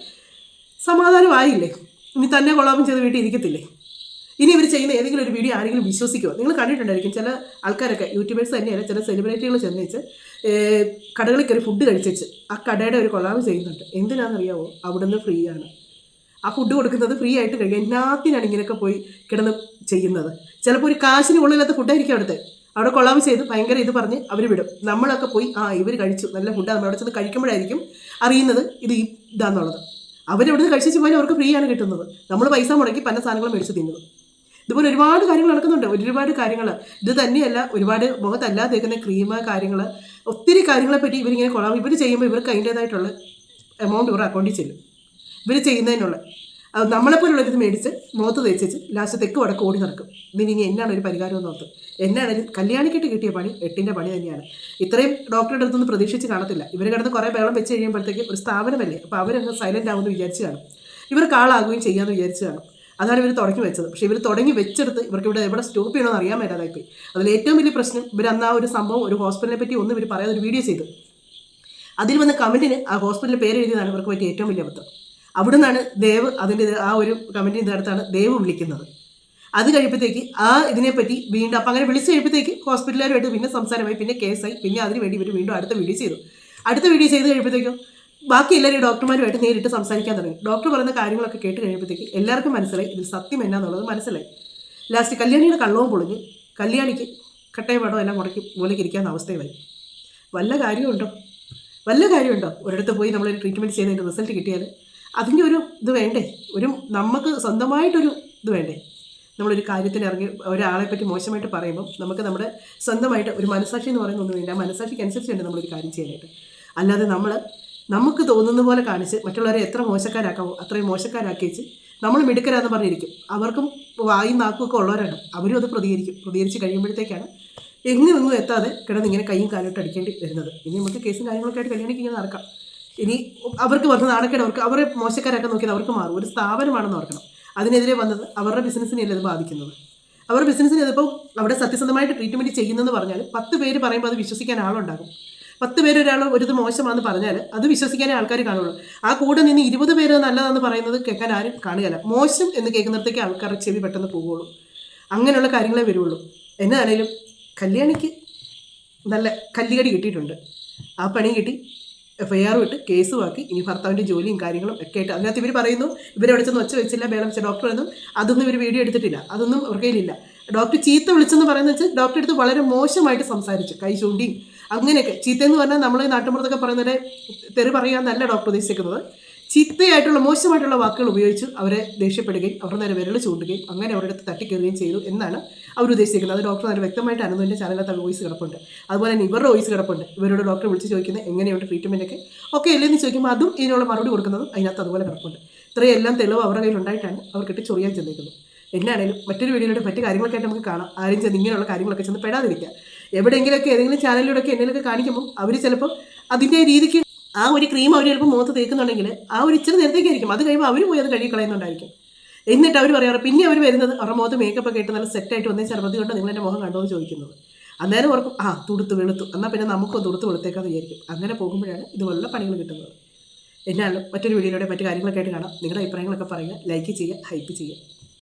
സമാധാനമായില്ലേ? ഇനി തന്നെ കൊളാബം ചെയ്ത് വീട്ടിൽ ഇരിക്കത്തില്ലേ? ഇനി ഇവർ ചെയ്യുന്ന ഏതെങ്കിലും ഒരു വീഡിയോ ആരെങ്കിലും വിശ്വസിക്കുമോ? നിങ്ങൾ കണ്ടിട്ടുണ്ടായിരിക്കും ചില ആൾക്കാരൊക്കെ, യൂട്യൂബേഴ്സ് തന്നെയല്ല, ചില സെലിബ്രിറ്റികൾ ചെന്നേച്ച് കടകളിൽ കയറി ഫുഡ് കഴിച്ചേച്ച് ആ കടയുടെ ഒരു കൊളാവ് ചെയ്യുന്നുണ്ട്. എന്തിനാണെന്നറിയാവോ? അവിടുന്ന് ഫ്രീ ആണ്. ആ ഫുഡ് കൊടുക്കുന്നത് ഫ്രീ ആയിട്ട് കഴിയുക. എന്നാത്തിനാണ് ഇങ്ങനെയൊക്കെ പോയി കിടന്ന് ചെയ്യുന്നത്? ചിലപ്പോൾ ഒരു കാശിന് കൊള്ളില്ലാത്ത ഫുഡായിരിക്കും അവിടെ കൊളാവ് ചെയ്ത് ഭയങ്കര ഇത് പറഞ്ഞ് അവർ വിടും. നമ്മളൊക്കെ പോയി ഇവർ കഴിച്ചു, നല്ല ഫുഡാണ്, നമ്മൾ അവിടെ ചെന്ന് കഴിക്കുമ്പോഴായിരിക്കും അറിയുന്നത് ഇത് ഇതാന്നുള്ളത്. അവരവിടുന്ന് കഴിച്ചു പോയാൽ അവർക്ക് ഫ്രീ ആണ് കിട്ടുന്നത്. നമ്മൾ പൈസ മുടക്കി പല സാധനങ്ങളും മേടിച്ച് തിന്നുന്നത്. ഇതുപോലെ ഒരുപാട് കാര്യങ്ങൾ നടക്കുന്നുണ്ട്, ഒരുപാട് കാര്യങ്ങൾ. ഇത് തന്നെയല്ല, ഒരുപാട് മുഖത്തല്ലാതെ തേക്കുന്ന ക്രീം കാര്യങ്ങൾ, ഒത്തിരി കാര്യങ്ങളെപ്പറ്റി ഇവരിങ്ങനെ കൊള്ളാം. ഇവർ ചെയ്യുമ്പോൾ ഇവർക്ക് അതിൻ്റേതായിട്ടുള്ള എമൗണ്ട് ഇവരുടെ അക്കൗണ്ടിൽ ചെല്ലും. ഇവർ ചെയ്യുന്നതിനുള്ള നമ്മളെപ്പോലുള്ളൊരിത് മേടിച്ച് മുഖത്ത് തേച്ചിച്ച് ലാസ്റ്റ് തെക്ക് വടക്ക് ഓടി നടക്കും. ഇനി എന്നാണ് ഒരു പരിഹാരം എന്ന് ഓർത്ത്. എന്നാണ് കല്യാണിക്കിട്ട് കിട്ടിയ പണി 8ൻ്റെ പണി തന്നെയാണ്. ഇത്രയും ഡോക്ടറുടെ അടുത്തൊന്നും പ്രതീക്ഷിച്ച് കാണത്തില്ല. ഇവർ കിടന്ന് കുറേ ബഹളം വെച്ച് കഴിയുമ്പോഴത്തേക്ക് ഒരു സ്ഥാപനമല്ലേ, അപ്പോൾ അവരങ്ങ് സൈലൻ്റ് ആവുമെന്ന് വിചാരിച്ച് കാണും. ഇവർക്ക് ആളാകുകയും ചെയ്യാമെന്ന് വിചാരിച്ച് കാണും. അതാണ് ഇവർ തുടങ്ങി വെച്ചത്. പക്ഷേ ഇവർ തുടങ്ങി വെച്ചെടുത്ത് ഇവർക്ക് ഇവിടെ എവിടെ സ്റ്റോപ്പ് ചെയ്യണമെന്ന് അറിയാൻ മേലാതായിപ്പോയി. അതിൽ ഏറ്റവും വലിയ പ്രശ്നം, ഇവർ അന്ന് ആ ഒരു സംഭവം, ഒരു ഹോസ്പിറ്റലിനെ പറ്റി ഒന്നും ഇവർ പറയാതെ ഒരു വീഡിയോ ചെയ്തു. അതിൽ വന്ന കമൻറ്റിന് ആ ഹോസ്പിറ്റലിൽ പേര് എഴുതിയതാണ് ഇവർക്ക് പറ്റിയ ഏറ്റവും വലിയ അബദ്ധം. അവിടെ നിന്നാണ് ദേവ് അതിൻ്റെ ആ ഒരു കമൻറ്റിൻ്റെ അടുത്താണ് ദേവ് വിളിക്കുന്നത്. അത് കഴിയുമ്പോഴത്തേക്ക് ഇതിനെപ്പറ്റി വീണ്ടും അപ്പം അങ്ങനെ വിളിച്ച് കഴിയുമ്പോഴത്തേക്ക് ഹോസ്പിറ്റലുകാരുമായിട്ട് പിന്നെ സംസാരമായി, പിന്നെ കേസായി. പിന്നെ അതിന് വേണ്ടി ഇവർ വീണ്ടും അടുത്ത വീഡിയോ ചെയ്ത് കഴിയുമ്പോഴത്തേക്കും ബാക്കി എല്ലാവരും ഡോക്ടർമാരുമായിട്ട് നേരിട്ട് സംസാരിക്കാൻ തുടങ്ങി. ഡോക്ടർ പറയുന്ന കാര്യങ്ങളൊക്കെ കേട്ട് കഴിയുമ്പോഴത്തേക്ക് എല്ലാവർക്കും മനസ്സിലായി ഇതിൽ സത്യം എന്നാന്നുള്ളത് മനസ്സിലായി. ലാസ്റ്റ് കല്യാണിയുടെ കള്ളവും പൊളിഞ്ഞ് കല്യാണിക്ക് കട്ടയ പടം എല്ലാം മുടക്കി മൂലയ്ക്ക് ഇരിക്കാവുന്ന അവസ്ഥയായി. വല്ല കാര്യമുണ്ടോ? ഒരിടത്ത് പോയി നമ്മളൊരു ട്രീറ്റ്മെൻറ്റ് ചെയ്തതിൻ്റെ റിസൾട്ട് കിട്ടിയാൽ അതിൻ്റെ ഒരു ഇത് വേണ്ടേ? നമുക്ക് സ്വന്തമായിട്ടൊരു ഇത് വേണ്ടേ? നമ്മളൊരു കാര്യത്തിന് ഇറങ്ങി ഒരാളെ പറ്റി മോശമായിട്ട് പറയുമ്പം നമുക്ക് നമ്മുടെ സ്വന്തമായിട്ട് ഒരു മനസാക്ഷി എന്ന് പറയുന്ന ഒന്നും വേണ്ട. ആ മനസാക്ഷിക്ക് അനുസരിച്ച് വേണ്ട നമ്മളൊരു കാര്യം ചെയ്യാനായിട്ട്. അല്ലാതെ നമുക്ക് തോന്നുന്ന പോലെ കാണിച്ച് മറ്റുള്ളവരെ എത്ര മോശക്കാരാക്കാമോ അത്രയും മോശക്കാരാക്കി വെച്ച് നമ്മൾ മിടുക്കരാന്ന് പറഞ്ഞിരിക്കും. അവർക്കും വായും നാക്കുമൊക്കെ ഉള്ളവരാണ്. അവരും അത് പ്രതികരിച്ച് കഴിയുമ്പോഴത്തേക്കാണ് എങ്ങും എത്താതെ കിടന്ന് ഇങ്ങനെ കൈയും കാലോട്ട് അടിക്കേണ്ടി വരുന്നത്. ഇനി നമുക്ക് കേസും കാര്യങ്ങളൊക്കെ ആയിട്ട് കല്യാണിക്ക് ഇങ്ങനെ നടക്കാം. ഇനി അവർക്ക് വന്ന നാണക്കേട് അവരെ മോശക്കാരാക്കാൻ നോക്കിയത് അവർക്ക് മാറും. ഒരു സ്ഥാപനമാണെന്ന് ഓർക്കണം. അതിനെതിരെ വന്നത് അവരുടെ ബിസിനസ്സിനെയല്ല ഇത് ബാധിക്കുന്നത്. അവരുടെ ബിസിനസ്സിന് ഇതിപ്പോൾ അവിടെ സത്യസന്ധമായിട്ട് ട്രീറ്റ്മെൻറ്റ് ചെയ്യുന്നതെന്ന് പറഞ്ഞാൽ 10 പേര് പറയുമ്പോൾ അത് വിശ്വസിക്കാൻ ആളുണ്ടാകും. 10 പേര് ഒരാൾ ഒരു മോശമാണെന്ന് പറഞ്ഞാൽ അത് വിശ്വസിക്കാനേ ആൾക്കാർ കാണുള്ളൂ. ആ കൂടെ നിന്ന് 20 പേര് നല്ലതാണെന്ന് പറയുന്നത് കേൾക്കാൻ ആരും കാണുകയില്ല. മോശം എന്ന് കേൾക്കുന്നിടത്തേക്ക് ആൾക്കാരുടെ ചെവി പെട്ടെന്ന് പോവുള്ളൂ. അങ്ങനെയുള്ള കാര്യങ്ങളെ വരുള്ളൂ. എന്നാണേലും കല്യാണിക്ക് നല്ല കല്ലുകടി കിട്ടിയിട്ടുണ്ട്. ആ പണി കിട്ടി, FIR ഇട്ട് കേസുമാക്കി. ഇനി ഭർത്താവിൻ്റെ ജോലിയും കാര്യങ്ങളും ഒക്കെ ആയിട്ട് അതിനകത്ത് ഇവർ പറയുന്നു ഇവരവിടെ ചെന്ന് ഒച്ച വെച്ചില്ല, ബേളം വെച്ച ഡോക്ടർ എന്നും അതൊന്നും ഇവർ വീഡിയോ എടുത്തിട്ടില്ല. അതൊന്നും അവർക്ക് കയ്യിലില്ല. ഡോക്ടർ ചീത്ത വിളിച്ചെന്ന് പറയുന്നത് വെച്ചാൽ ഡോക്ടറെ അടുത്ത് വളരെ മോശമായിട്ട് സംസാരിച്ചു, കൈ ചൂണ്ടിയും അങ്ങനെയൊക്കെ. ചീത്തയെന്ന് പറഞ്ഞാൽ നമ്മൾ ഈ നാട്ടുമ്പുറത്തൊക്കെ പറയുന്നവരെ തെറി പറയാമെന്നല്ല ഡോക്ടർ ഉദ്ദേശിക്കുന്നത്. ചീത്തയായിട്ടുള്ള മോശമായിട്ടുള്ള വാക്കുകൾ ഉപയോഗിച്ച് അവരെ ദേഷ്യപ്പെടുകയും അവരുടെ നേരെ വിരൽ ചൂണ്ടുകയും അങ്ങനെ അവരുടെ അടുത്ത് തട്ടിക്കയറുകയും ചെയ്തു എന്നാണ് അവർ ഉദ്ദേശിക്കുന്നത്. അത് ഡോക്ടർ നല്ല വ്യക്തമായിട്ട് അനന്തുവിൻ്റെ ചാനലിനകത്ത് വോയിസ് കിടപ്പുണ്ട്. അതുപോലെ തന്നെ ഇവരുടെ വോയിസ് കിടപ്പുണ്ട്. ഇവരോട് ഡോക്ടറെ വിളിച്ച് ചോദിക്കുന്നത് എങ്ങനെയുണ്ട് ട്രീറ്റ്മെൻറ്റൊക്കെ ഒക്കെ അല്ലേന്ന് ചോദിക്കുമ്പോൾ അതും ഇതിനുള്ള മറുപടി കൊടുക്കുന്നതും അതിനകത്ത് അതുപോലെ കിടപ്പുണ്ട്. ഇത്രയെല്ലാം തെളിവ് അവരുടെ കയ്യിലുണ്ടായിട്ടാണ് അവർക്കിട്ട് ചൊറിയാൻ ചെന്നിരിക്കുന്നത്. എന്നാണേലും മറ്റൊരു വീഡിയോയുടെ മറ്റു കാര്യങ്ങളൊക്കെ ആയിട്ട് നമുക്ക് കാണാം. ആരും ചെന്ന് ഇങ്ങനെയുള്ള കാര്യങ്ങളൊക്കെ ചെന്ന് പെടാതിരിക്കുക. എവിടെയെങ്കിലുമൊക്കെ ഏതെങ്കിലും ചാനലിലൂടെയൊക്കെ എന്തെങ്കിലുമൊക്കെ കാണിക്കുമ്പോൾ അവർ ചിലപ്പോൾ അതിൻ്റെ രീതിക്ക് ആ ഒരു ക്രീം അവർ ചിലപ്പോൾ മുഖത്ത് തേക്കുന്നുണ്ടെങ്കിൽ ആ ഒരു ഇച്ചിരി നേരത്തേക്കായിരിക്കും. അത് കഴിയുമ്പോൾ അവർ പോയി അത് കഴുകി കളയുന്നുണ്ടായിരിക്കും. എന്നിട്ട് അവർ പറയാറ് പിന്നെ അവർ വരുന്നത് അവരുടെ മുഖത്ത് മേക്കപ്പ് ഒക്കെ ഇട്ട് നല്ല സെറ്റായിട്ട് വന്നേ ചെറുപ്പത്തി കൊണ്ട് നിങ്ങൾ എൻ്റെ മുഖം കണ്ടോ എന്ന് ചോദിക്കുന്നത്. അന്നേരം ഓർക്കും തുടുത്ത് വെളുത്തു, എന്നാൽ പിന്നെ നമുക്കും തുടുത്ത് വെളുത്തേക്കാന്ന് വിചാരിക്കും. അങ്ങനെ പോകുമ്പോഴാണ് ഇതുപോലുള്ള പണികൾ കിട്ടുന്നത്. എന്നാലും മറ്റൊരു വീഡിയോയിലൂടെ മറ്റു കാര്യങ്ങളൊക്കെ ആയിട്ട് കാണാം. നിങ്ങളുടെ അഭിപ്രായങ്ങളൊക്കെ പറയുക, ലൈക്ക് ചെയ്യുക, ഹൈപ്പ് ചെയ്യുക.